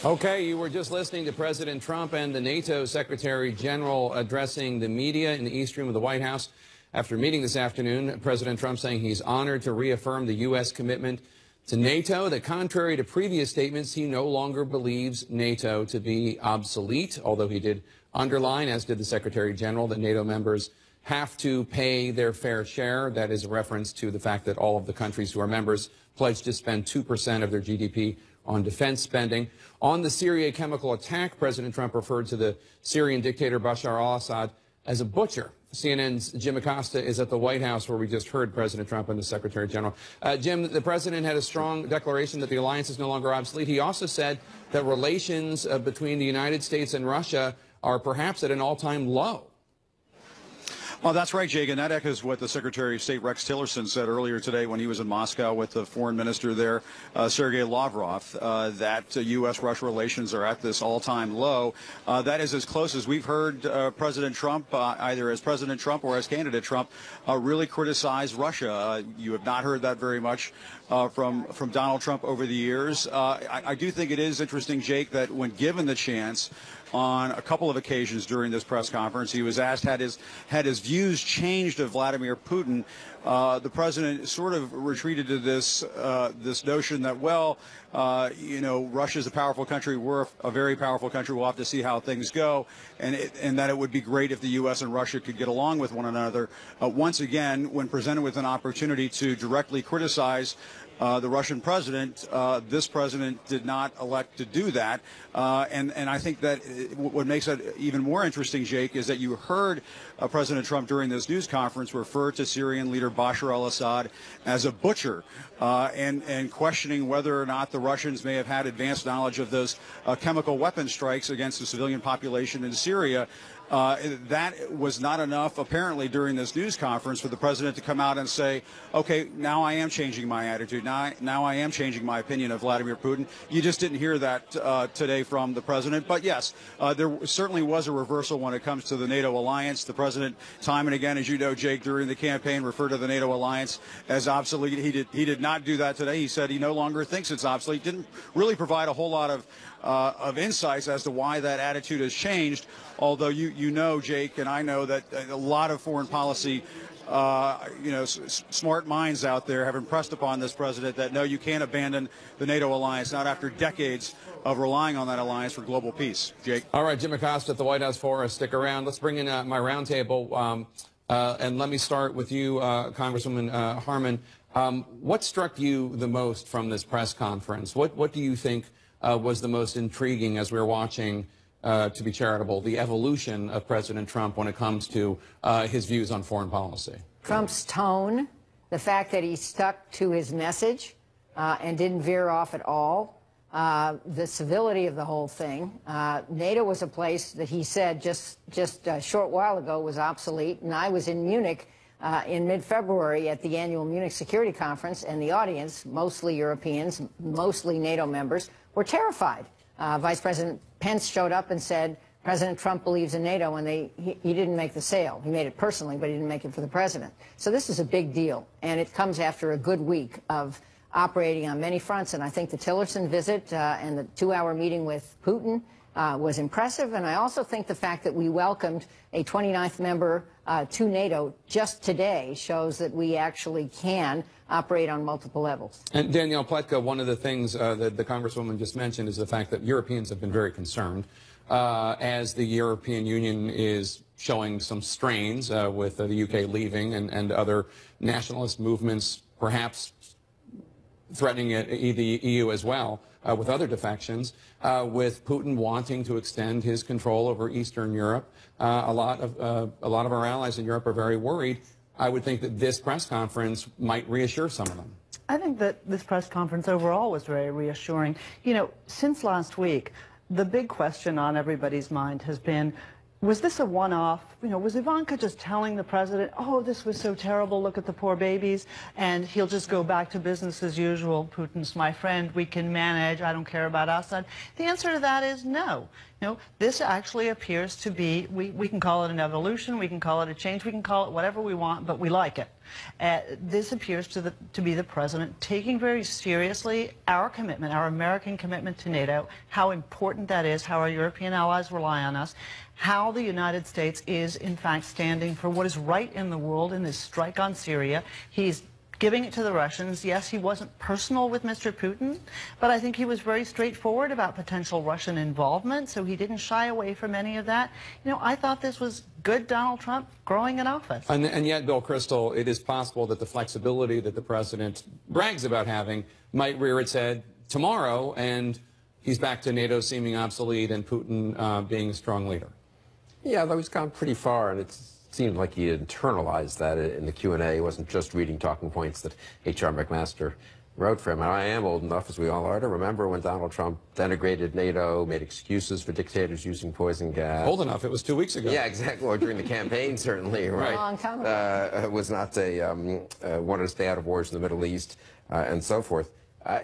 Okay, you were just listening to President Trump and the NATO Secretary General addressing the media in the East Room of the White House after meeting this afternoon. President Trump saying he's honored to reaffirm the U.S. commitment to NATO, that contrary to previous statements, he no longer believes NATO to be obsolete, although he did underline, as did the Secretary General, that NATO members have to pay their fair share. That is a reference to the fact that all of the countries who are members pledged to spend 2% of their GDP on defense spending. On the Syria chemical attack, President Trump referred to the Syrian dictator Bashar al-Assad as a butcher. CNN's Jim Acosta is at the White House, where we just heard President Trump and the Secretary General. Jim, the President had a strong declaration that the alliance is no longer obsolete. He also said that relations between the United States and Russia are perhaps at an all-time low. Well, that's right, Jake, and that echoes what the Secretary of State Rex Tillerson said earlier today when he was in Moscow with the foreign minister there, Sergei Lavrov, that U.S.-Russia relations are at this all-time low. That is as close as we've heard President Trump, either as President Trump or as candidate Trump, really criticize Russia. You have not heard that very much from Donald Trump over the years. I do think it is interesting, Jake, that when given the chance on a couple of occasions during this press conference, he was asked had his views changed of Vladimir Putin. The president sort of retreated to this notion that, well, Russia's a powerful country. We're a very powerful country. We'll have to see how things go, and that it would be great if the U.S. and Russia could get along with one another. Once again, when presented with an opportunity to directly criticize the Russian president, this president did not elect to do that. And I think that what makes it even more interesting, Jake, is that you heard President Trump during this news conference refer to Syrian leader Bashar al-Assad as a butcher and questioning whether or not the Russians may have had advanced knowledge of those chemical weapon strikes against the civilian population in Syria. That was not enough, apparently, during this news conference for the president to come out and say, okay, now I am changing my attitude. Now I am changing my opinion of Vladimir Putin. You just didn't hear that today from the president. But, yes, there certainly was a reversal when it comes to the NATO alliance. The president, time and again, as you know, Jake, during the campaign, referred to the NATO alliance as obsolete. He did not do that today. He said he no longer thinks it's obsolete. Didn't really provide a whole lot of insights as to why that attitude has changed, although you know, Jake, and I know that a lot of foreign policy, smart minds out there have impressed upon this president that, no, you can't abandon the NATO alliance, not after decades of relying on that alliance for global peace. Jake. All right, Jim Acosta at the White House for us. Stick around. Let's bring in my roundtable, and let me start with you, Congresswoman Harman. What struck you the most from this press conference? What do you think was the most intriguing as we were watching, to be charitable, the evolution of President Trump when it comes to his views on foreign policy? Trump's tone, the fact that he stuck to his message and didn't veer off at all, the civility of the whole thing. NATO was a place that he said just a short while ago was obsolete, and I was in Munich in mid-February at the annual Munich Security Conference, and the audience, mostly Europeans, mostly NATO members, were terrified. Vice President Pence showed up and said President Trump believes in NATO, and he didn't make the sale. He made it personally, but he didn't make it for the president. So this is a big deal, and it comes after a good week of operating on many fronts. And I think the Tillerson visit and the 2-hour meeting with Putin was impressive. And I also think the fact that we welcomed a 29th member to NATO just today shows that we actually can operate on multiple levels. And Danielle Pletka, one of the things that the Congresswoman just mentioned is the fact that Europeans have been very concerned as the European Union is showing some strains with the UK leaving and other nationalist movements perhaps threatening the EU as well, with other defections, with Putin wanting to extend his control over Eastern Europe. A lot of our allies in Europe are very worried. I would think that this press conference might reassure some of them. I think that this press conference overall was very reassuring. You know, since last week, the big question on everybody's mind has been, was this a one-off? You know, was Ivanka just telling the president, oh, this was so terrible, look at the poor babies, and he'll just go back to business as usual, Putin's my friend, we can manage, I don't care about Assad? The answer to that is no. You know, this actually appears to be, we can call it an evolution, we can call it a change, we can call it whatever we want, but we like it. This appears to be the president taking very seriously our commitment, our American commitment to NATO, how important that is, how our European allies rely on us, how the United States is, in fact, standing for what is right in the world in this strike on Syria. He's giving it to the Russians. Yes, he wasn't personal with Mr. Putin, but I think he was very straightforward about potential Russian involvement, so he didn't shy away from any of that. You know, I thought this was good Donald Trump growing in office. And yet, Bill Kristol, it is possible that the flexibility that the president brags about having might rear its head tomorrow, and he's back to NATO seeming obsolete and Putin being a strong leader. Yeah, though he's gone pretty far, and it seemed like he internalized that in the Q&A. He wasn't just reading talking points that H.R. McMaster wrote for him. And I am old enough, as we all are, to remember when Donald Trump denigrated NATO, made excuses for dictators using poison gas. Old enough, it was 2 weeks ago. Yeah, exactly, or during the campaign, certainly, right? Long time ago. Was not wanted to stay out of wars in the Middle East, and so forth.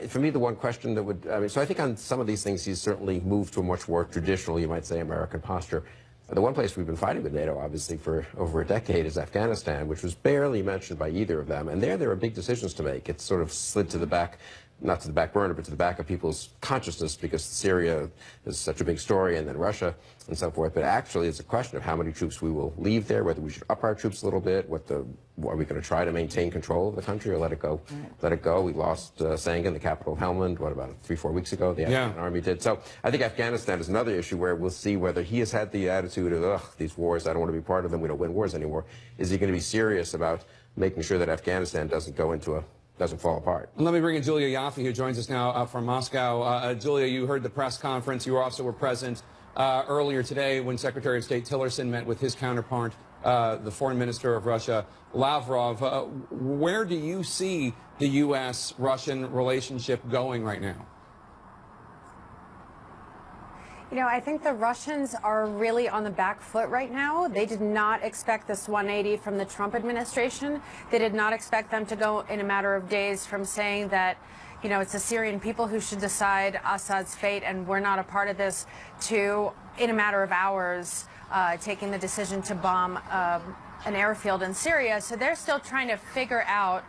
For me, the one question that would, so I think on some of these things, he's certainly moved to a much more traditional, you might say, American posture. The one place we've been fighting with NATO, obviously, for over a decade is Afghanistan, which was barely mentioned by either of them. And there are big decisions to make. It's sort of slid to the back, not to the back burner, but to the back of people's consciousness because Syria is such a big story, and then Russia and so forth. But actually, it's a question of how many troops we will leave there, whether we should up our troops a little bit, are we going to try to maintain control of the country or let it go? Let it go. We lost Sangin, the capital of Helmand, what, about 3-4 weeks ago? The Afghan army did. So I think Afghanistan is another issue where we'll see whether he has had the attitude of, ugh, these wars, I don't want to be part of them, we don't win wars anymore. Is he going to be serious about making sure that Afghanistan doesn't fall apart? Let me bring in Julia Yaffe, who joins us now from Moscow. Julia, you heard the press conference. You also were present earlier today when Secretary of State Tillerson met with his counterpart, the Foreign Minister of Russia, Lavrov. Where do you see the U.S.-Russian relationship going right now? You know, I think the Russians are really on the back foot right now. They did not expect this 180 from the Trump administration. They did not expect them to go in a matter of days from saying that, you know, it's the Syrian people who should decide Assad's fate and we're not a part of this, to, in a matter of hours, taking the decision to bomb an airfield in Syria. So they're still trying to figure out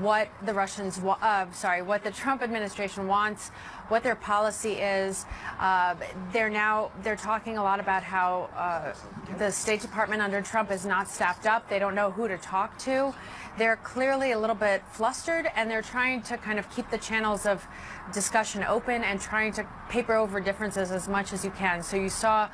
what the what the Trump administration wants, what their policy is. They're talking a lot about how the State Department under Trump is not staffed up. They don't know who to talk to. They're clearly a little bit flustered, and they're trying to kind of keep the channels of discussion open and trying to paper over differences as much as you can. So you saw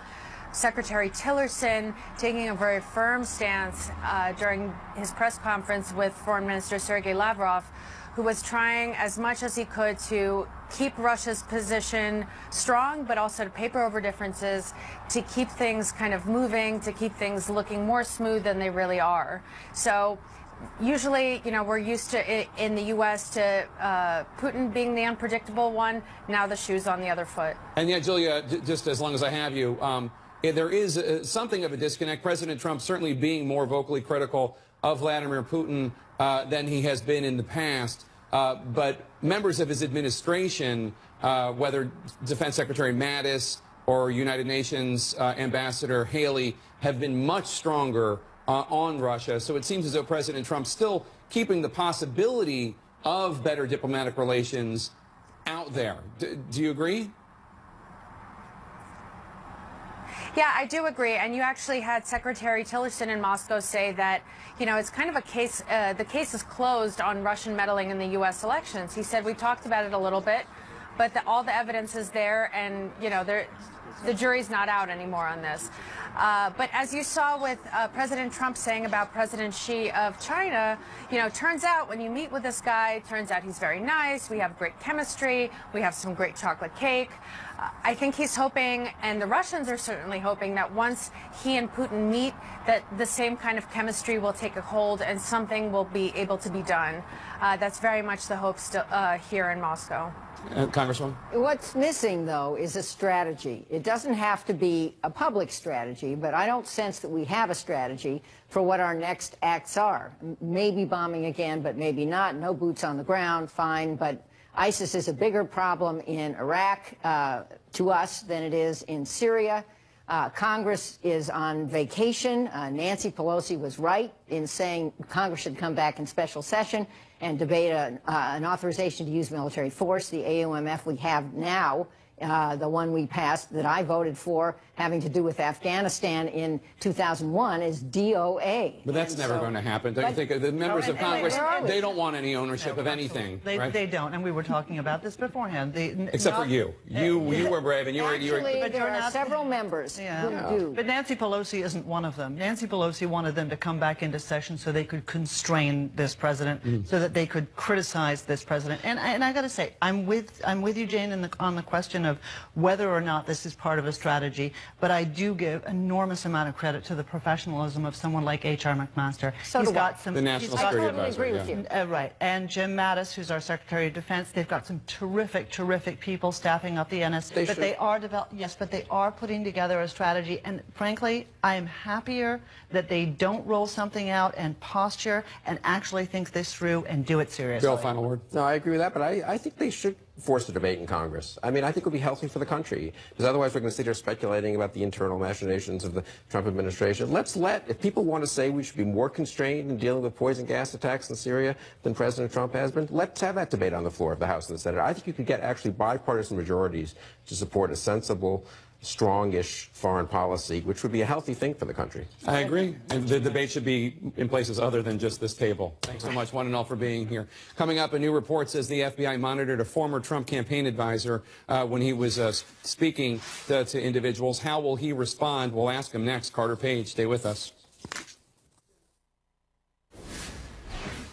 Secretary Tillerson taking a very firm stance during his press conference with Foreign Minister Sergei Lavrov, who was trying as much as he could to keep Russia's position strong, but also to paper over differences, to keep things kind of moving, to keep things looking more smooth than they really are. So usually, you know, we're used to, in the U.S., to Putin being the unpredictable one. Now the shoe's on the other foot. And yet, Julia, just as long as I have you, there is something of a disconnect. President Trump certainly being more vocally critical of Vladimir Putin than he has been in the past. But members of his administration, whether Defense Secretary Mattis or United Nations Ambassador Haley, have been much stronger on Russia. So it seems as though President Trump's still keeping the possibility of better diplomatic relations out there. Do you agree? Yeah, I do agree. And you actually had Secretary Tillerson in Moscow say that, you know, it's kind of a case, the case is closed on Russian meddling in the U.S. elections. He said, we talked about it a little bit, but all the evidence is there, and, you know, the jury's not out anymore on this. But as you saw with President Trump saying about President Xi of China, you know, turns out when you meet with this guy, turns out he's very nice, we have great chemistry, we have some great chocolate cake. I think he's hoping, and the Russians are certainly hoping, that once he and Putin meet, that the same kind of chemistry will take a hold and something will be able to be done. That's very much the hope still here in Moscow. Congresswoman? What's missing, though, is a strategy. It doesn't have to be a public strategy, but I don't sense that we have a strategy for what our next acts are. Maybe bombing again, but maybe not. No boots on the ground, fine, but ISIS is a bigger problem in Iraq to us than it is in Syria. Congress is on vacation. Nancy Pelosi was right in saying Congress should come back in special session and debate an authorization to use military force. The AUMF we have now, the one we passed that I voted for, having to do with Afghanistan in 2001, is DOA. But that's never going to happen. Don't you think? The members of Congress, they don't want any ownership of anything. They don't, and we were talking about this beforehand. Except for you. You were brave, and you were... Actually, there are several members who do. But Nancy Pelosi isn't one of them. Nancy Pelosi wanted them to come back into session so they could constrain this president, so that they could criticize this president. And I got to say, I'm with you, Jane, on the question of whether or not this is part of a strategy. But I do give enormous amount of credit to the professionalism of someone like H.R. McMaster. So he's got the National Security Advisor. I totally agree with you. Right. And Jim Mattis, who's our Secretary of Defense. They've got some terrific people staffing up the NSC. But they are but they are putting together a strategy. And frankly, I am happier that they don't roll something out and posture and actually think this through and do it seriously. Bill, final word. No, I agree with that, but I think they should forced a debate in Congress. I mean, I think it would be healthy for the country, because otherwise we're going to sit here speculating about the internal machinations of the Trump administration. If people want to say we should be more constrained in dealing with poison gas attacks in Syria than President Trump has been, let's have that debate on the floor of the House and the Senate. I think you could get actually bipartisan majorities to support a sensible, strongish foreign policy, which would be a healthy thing for the country. I agree. And the debate should be in places other than just this table. Thanks so much, one and all, for being here. Coming up, a new report says the FBI monitored a former Trump campaign advisor when he was speaking to individuals. How will he respond? We'll ask him next. Carter Page, stay with us.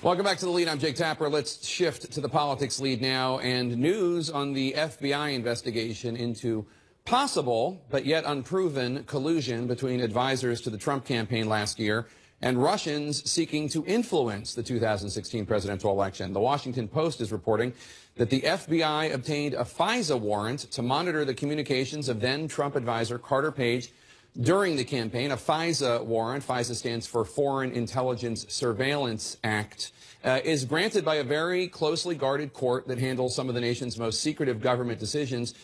Welcome back to The Lead. I'm Jake Tapper. Let's shift to the politics lead now and news on the FBI investigation into possible, but yet unproven, collusion between advisors to the Trump campaign last year and Russians seeking to influence the 2016 presidential election. The Washington Post is reporting that the FBI obtained a FISA warrant to monitor the communications of then-Trump advisor Carter Page during the campaign. A FISA warrant, FISA stands for Foreign Intelligence Surveillance Act, is granted by a very closely guarded court that handles some of the nation's most secretive government decisions.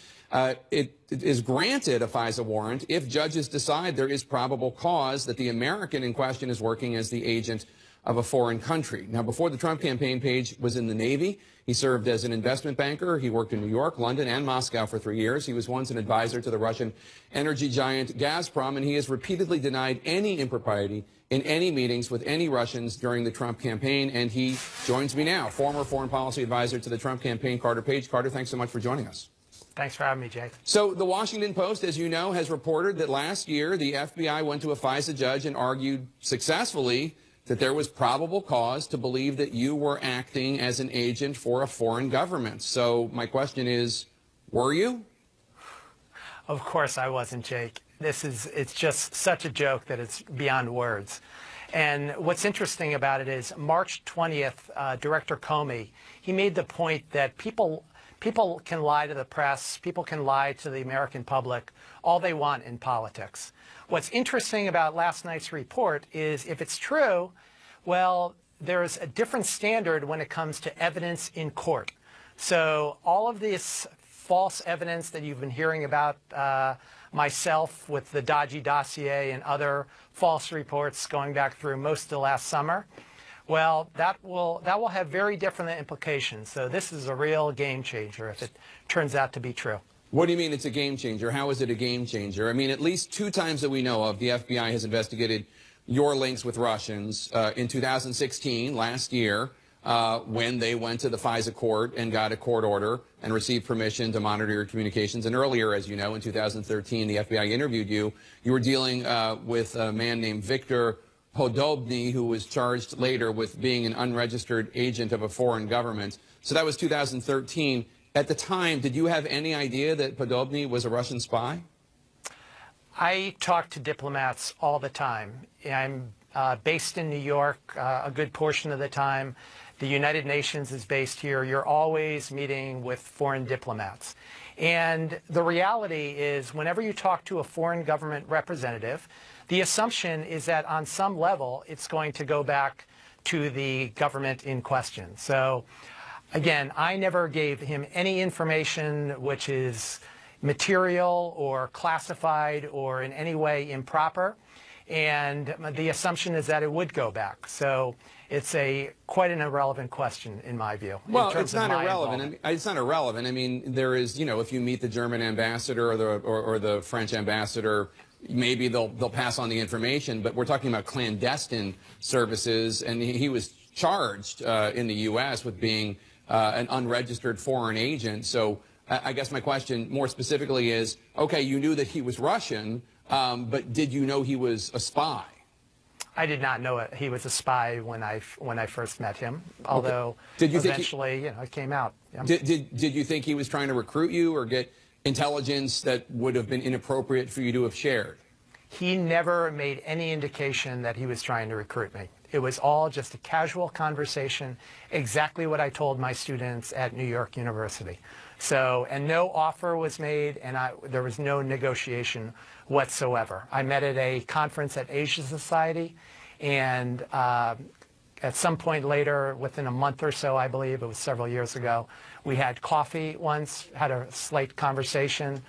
It is granted a FISA warrant if judges decide there is probable cause that the American in question is working as the agent of a foreign country. Now, before the Trump campaign, Page was in the Navy. He served as an investment banker. He worked in New York, London, and Moscow for 3 years. He was once an advisor to the Russian energy giant Gazprom, and he has repeatedly denied any impropriety in any meetings with any Russians during the Trump campaign. And he joins me now, former foreign policy advisor to the Trump campaign, Carter Page. Carter, thanks so much for joining us. Thanks for having me, Jake. So the Washington Post, as you know, has reported that last year the FBI went to a FISA judge and argued successfully that there was probable cause to believe that you were acting as an agent for a foreign government. So my question is, were you? Of course I wasn't, Jake. It's just such a joke that it's beyond words. And what's interesting about it is March 20th, Director Comey, he made the point that people can lie to the press, people can lie to the American public, all they want in politics. What's interesting about last night's report is if it's true, well, there's a different standard when it comes to evidence in court. So all of this false evidence that you've been hearing about myself with the dodgy dossier and other false reports going back through most of the last summer, well, that will have very different implications. So this is a real game changer if it turns out to be true. What do you mean it's a game changer? How is it a game changer? I mean, at least 2 times that we know of, the FBI has investigated your links with Russians. In 2016, last year, when they went to the FISA court and got a court order and received permission to monitor your communications. And earlier, as you know, in 2013, the FBI interviewed you. You were dealing with a man named Viktor Podobny, who was charged later with being an unregistered agent of a foreign government. So that was 2013. At the time, did you have any idea that Podobny was a Russian spy? I talk to diplomats all the time. I'm based in New York a good portion of the time. The United Nations is based here. You're always meeting with foreign diplomats. And the reality is, whenever you talk to a foreign government representative, the assumption is that on some level it's going to go back to the government in question. So again, I never gave him any information which is material or classified or in any way improper. And the assumption is that it would go back. So it's quite an irrelevant question in my view. Well, it's not irrelevant. I mean, it's not irrelevant. I mean, there is, you know, if you meet the German ambassador or the French ambassador, maybe they'll pass on the information. But we're talking about clandestine services, and he was charged in the U.S. with being an unregistered foreign agent. So I guess my question more specifically is, okay, you knew that he was Russian, but did you know he was a spy? I did not know he was a spy when I first met him, although did you eventually think it came out. Yeah. Did you think he was trying to recruit you or get intelligence that would have been inappropriate for you to have shared? He never made any indication that he was trying to recruit me. It was all just a casual conversation, exactly what I told my students at New York University. So, and no offer was made, and there was no negotiation whatsoever. I met at a conference at Asia Society, and at some point later, within a month or so, I believe, it was several years ago, we had coffee once, had a slight conversation.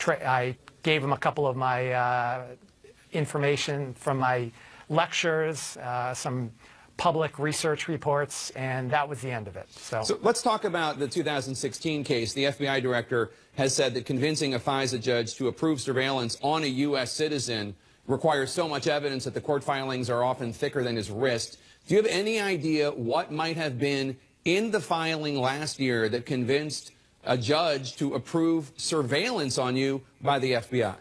I gave him a couple of my information from my lectures, some public research reports, and that was the end of it. So let's talk about the 2016 case. The FBI director has said that convincing a FISA judge to approve surveillance on a U.S. citizen requires so much evidence that the court filings are often thicker than his wrist. Do you have any idea what might have been in the filing last year that convinced a judge to approve surveillance on you by the FBI?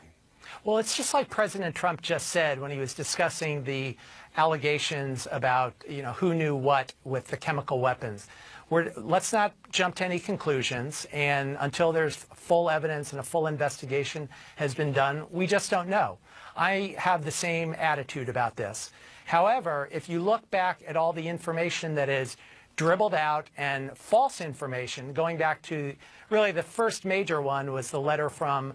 Well, it's just like President Trump just said when he was discussing the allegations about, who knew what with the chemical weapons. Let's not jump to any conclusions, and until there's full evidence and a full investigation has been done, we just don't know. I have the same attitude about this. However, if you look back at all the information that is dribbled out and false information, going back to really the first major one was the letter from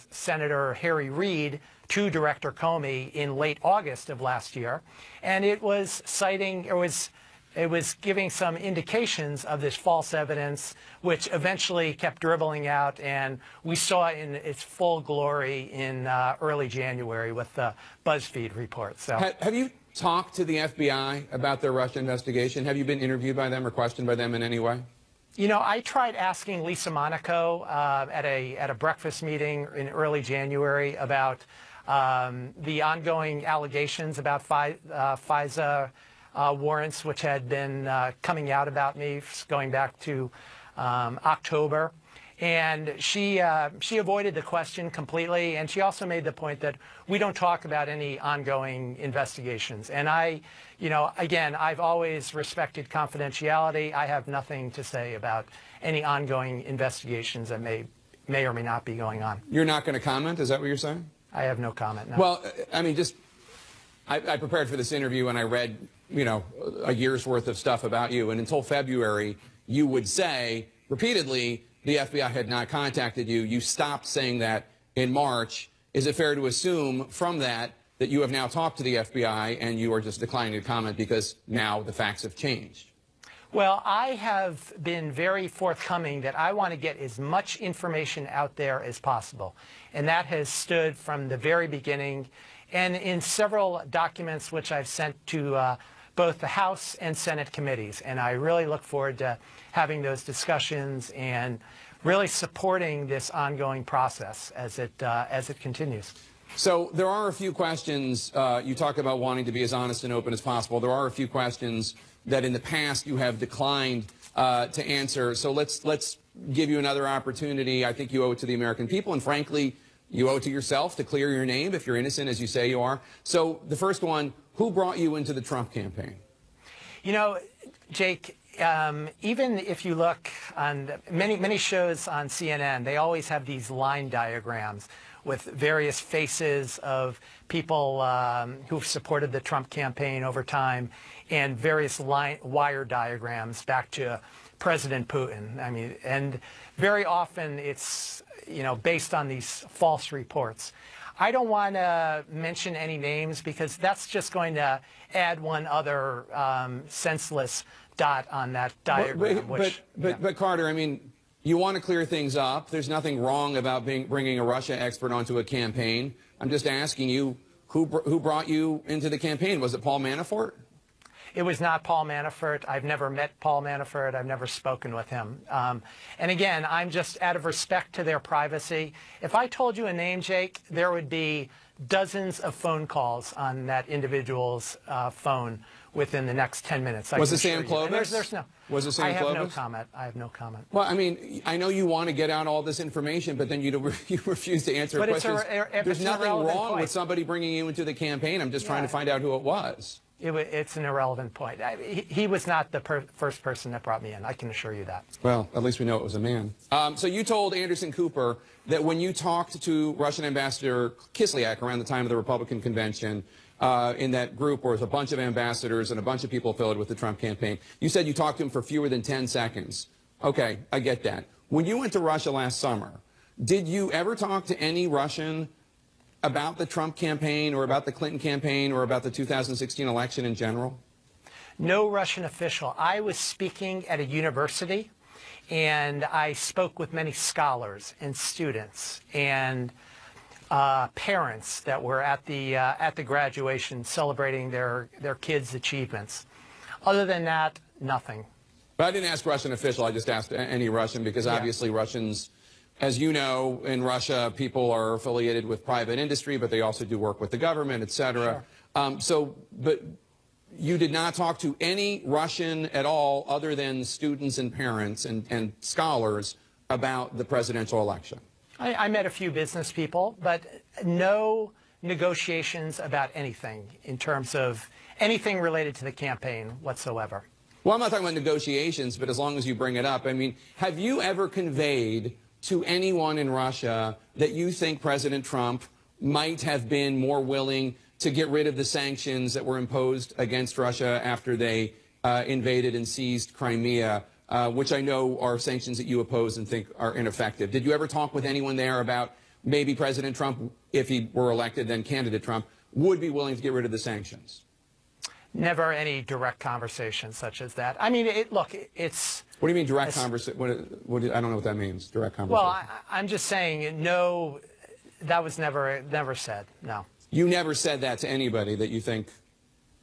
Senator Harry Reid to Director Comey in late August of last year, and it was citing, it was giving some indications of this false evidence, which eventually kept dribbling out, and we saw it in its full glory in early January with the BuzzFeed report. So, have you talked to the FBI about their Russia investigation? Have you been interviewed by them or questioned by them in any way? I tried asking Lisa Monaco at a breakfast meeting in early January about the ongoing allegations about FISA warrants, which had been coming out about me going back to October. And she avoided the question completely, and she also made the point that we don't talk about any ongoing investigations. And again, I've always respected confidentiality. I have nothing to say about any ongoing investigations that may or may not be going on. You're not going to comment? Is that what you're saying? I have no comment, no. Well, I mean, I prepared for this interview and I read, a year's worth of stuff about you, and until February, you would say repeatedly the FBI had not contacted you. You stopped saying that in March. Is it fair to assume from that you have now talked to the FBI and you are just declining to comment because now the facts have changed? Well, I have been very forthcoming that I want to get as much information out there as possible. And that has stood from the very beginning. And in several documents which I've sent to both the House and Senate committees. And I really look forward to having those discussions and really supporting this ongoing process as it continues. So there are a few questions. You talk about wanting to be as honest and open as possible. There are a few questions that in the past you have declined to answer. So let's give you another opportunity. I think you owe it to the American people, and frankly, you owe it to yourself to clear your name if you're innocent, as you say you are. So the first one, who brought you into the Trump campaign? Jake, even if you look on many shows on CNN, they always have these line diagrams with various faces of people who've supported the Trump campaign over time and various wire diagrams back to President Putin. I mean, and very often it's, based on these false reports. I don't want to mention any names because that's just going to add one other senseless dot on that diagram. But Carter, I mean, you want to clear things up. There's nothing wrong about bringing a Russia expert onto a campaign. I'm just asking you, who brought you into the campaign? Was it Paul Manafort? It was not Paul Manafort. I've never met Paul Manafort. I've never spoken with him. And again, I'm just out of respect to their privacy. If I told you a name, Jake, there would be dozens of phone calls on that individual's phone within the next 10 minutes. Was it Sam Clovis? There's no. Was it Sam Clovis? I have no comment. I have no comment. Well, I mean, I know you want to get out all this information, but then you refuse to answer questions. There's nothing wrong with somebody bringing you into the campaign. I'm just trying to find out who it was. It's an irrelevant point. He was not the first person that brought me in. I can assure you that. Well, at least we know it was a man. So you told Anderson Cooper that when you talked to Russian Ambassador Kislyak around the time of the Republican convention, in that group where there was a bunch of ambassadors and a bunch of people affiliated with the Trump campaign, you said you talked to him for fewer than 10 seconds. Okay, I get that. When you went to Russia last summer, did you ever talk to any Russian about the Trump campaign or about the Clinton campaign or about the 2016 election in general? No Russian official. I was speaking at a university, and I spoke with many scholars and students and parents that were at the graduation celebrating their kids' achievements. Other than that, nothing. But I didn't ask Russian official. I just asked any Russian because obviously Russians, as you know, in Russia, people are affiliated with private industry, but they also do work with the government, et cetera. Sure. But you did not talk to any Russian at all other than students and parents and scholars about the presidential election? I met a few business people, but no negotiations about anything in terms of anything related to the campaign whatsoever. Well, I'm not talking about negotiations, but as long as you bring it up, I mean, have you ever conveyed to anyone in Russia that you think President Trump might have been more willing to get rid of the sanctions that were imposed against Russia after they invaded and seized Crimea, which I know are sanctions that you oppose and think are ineffective? Did you ever talk with anyone there about maybe President Trump, if he were elected, then candidate Trump, would be willing to get rid of the sanctions? Never any direct conversation such as that. I mean, look, it's... What do you mean direct conversation? I don't know what that means, direct conversation. Well, I'm just saying, no, that was never said, no. You never said that to anybody, that you think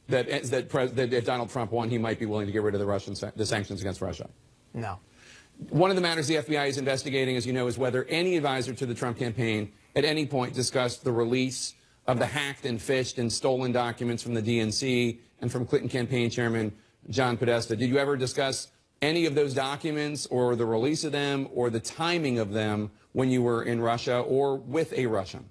that if Donald Trump won, he might be willing to get rid of the sanctions against Russia? No. One of the matters the FBI is investigating, as you know, is whether any advisor to the Trump campaign at any point discussed the release of the hacked and phished and stolen documents from the DNC and from Clinton campaign chairman John Podesta. Did you ever discuss any of those documents or the release of them or the timing of them when you were in Russia or with a Russian?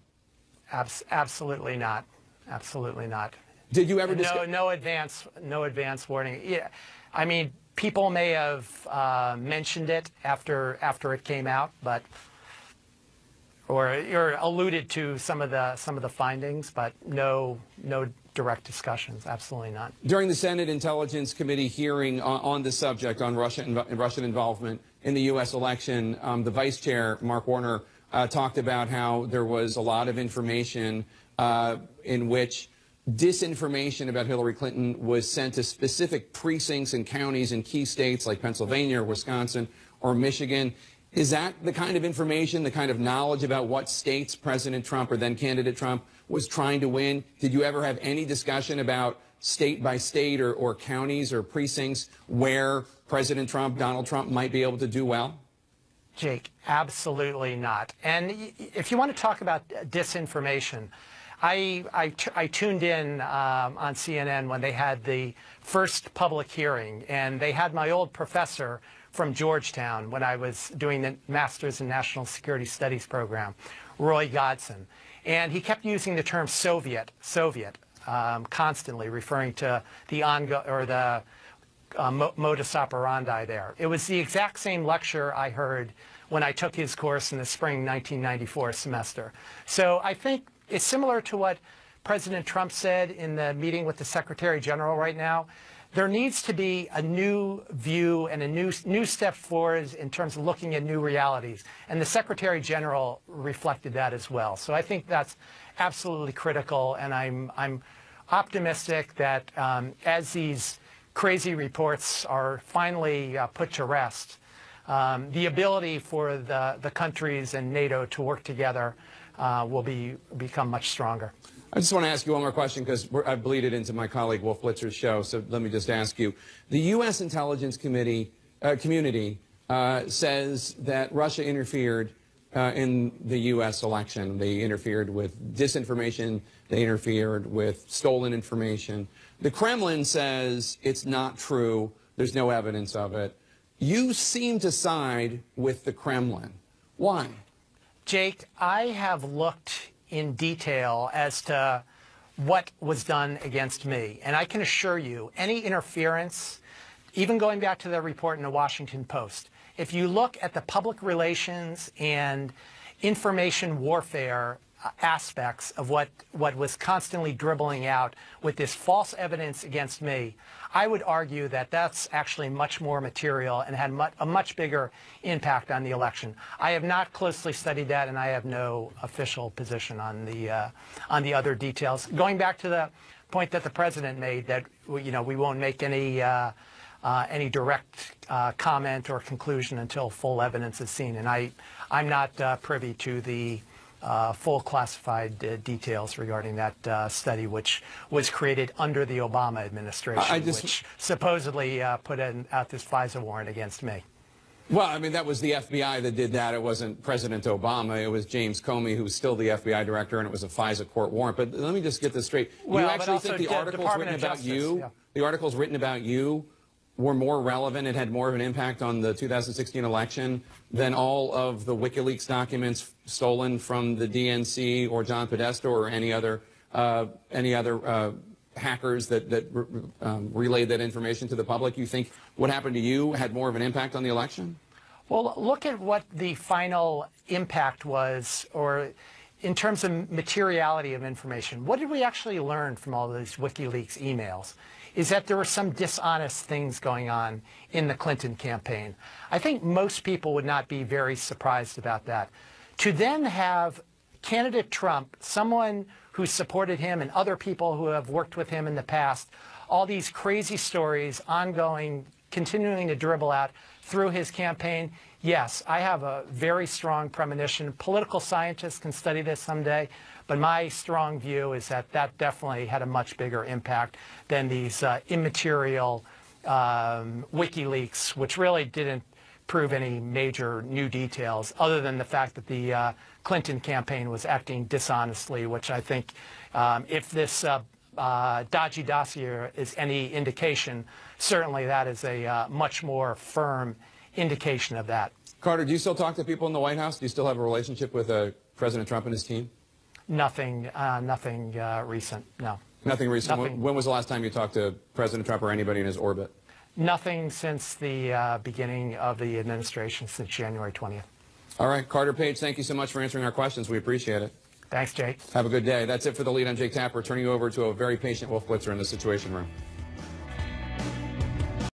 Absolutely not. Absolutely not. Did you ever discuss? No advance warning. Yeah, I mean, people may have mentioned it after it came out, but or alluded to some of the findings, but no direct discussions. Absolutely not. During the Senate Intelligence Committee hearing on the subject on Russian involvement in the U.S. election, the Vice Chair, Mark Warner, talked about how there was a lot of information in which disinformation about Hillary Clinton was sent to specific precincts and counties in key states like Pennsylvania or Wisconsin or Michigan. Is that the kind of information, the kind of knowledge about what states President Trump or then candidate Trump was trying to win? Did you ever have any discussion about state by state or counties or precincts where President Trump, Donald Trump, might be able to do well? Jake, absolutely not. And if you want to talk about disinformation, I tuned in on CNN when they had the first public hearing, and they had my old professor from Georgetown when I was doing the Masters in National Security Studies program, Roy Godson. And he kept using the term Soviet, constantly referring to the modus operandi there. It was the exact same lecture I heard when I took his course in the spring 1994 semester. So I think it's similar to what President Trump said in the meeting with the Secretary General right now. There needs to be a new view and a new step forward in terms of looking at new realities. And the Secretary General reflected that as well. So I think that's absolutely critical. And I'm optimistic that as these crazy reports are finally put to rest, the ability for the countries and NATO to work together will become much stronger. I just want to ask you one more question because I've bleeded into my colleague Wolf Blitzer's show, so let me just ask you. The U.S. Intelligence community says that Russia interfered in the U.S. election. They interfered with disinformation. They interfered with stolen information. The Kremlin says it's not true. There's no evidence of it. You seem to side with the Kremlin. Why? Jake, I have looked in detail as to what was done against me. And I can assure you, any interference, even going back to the report in the Washington Post, if you look at the public relations and information warfare aspects of what was constantly dribbling out with this false evidence against me, I would argue that that's actually much more material and had a much bigger impact on the election. I have not closely studied that, and I have no official position on the other details. Going back to the point that the president made, that we won't make any direct comment or conclusion until full evidence is seen. And I'm not privy to the full classified details regarding that study, which was created under the Obama administration, which supposedly put out this FISA warrant against me. Well, I mean, that was the FBI that did that. It wasn't President Obama. It was James Comey, who was still the FBI director, and it was a FISA court warrant. But let me just get this straight. Well, you actually think the articles written about you, the articles written about you, were more relevant and had more of an impact on the 2016 election than all of the WikiLeaks documents stolen from the DNC or John Podesta or any other hackers that relayed that information to the public? You think what happened to you had more of an impact on the election? Well, look at what the final impact was, or in terms of materiality of information. What did we actually learn from all these WikiLeaks emails? Is that there were some dishonest things going on in the Clinton campaign. I think most people would not be very surprised about that. To then have candidate Trump, someone who supported him and other people who have worked with him in the past, all these crazy stories ongoing, continuing to dribble out through his campaign, yes, I have a very strong premonition. Political scientists can study this someday, but my strong view is that that definitely had a much bigger impact than these immaterial WikiLeaks, which really didn't prove any major new details other than the fact that the Clinton campaign was acting dishonestly, which I think if this dodgy dossier is any indication, certainly that is a much more firm indication of that. Carter, do you still talk to people in the White House? Do you still have a relationship with President Trump and his team? Nothing recent, no. Nothing recent? Nothing. When was the last time you talked to President Trump or anybody in his orbit? Nothing since the beginning of the administration, since January 20th. All right, Carter Page, thank you so much for answering our questions. We appreciate it. Thanks, Jake. Have a good day. That's it for The Lead. I'm Jake Tapper, turning you over to a very patient Wolf Blitzer in the Situation Room.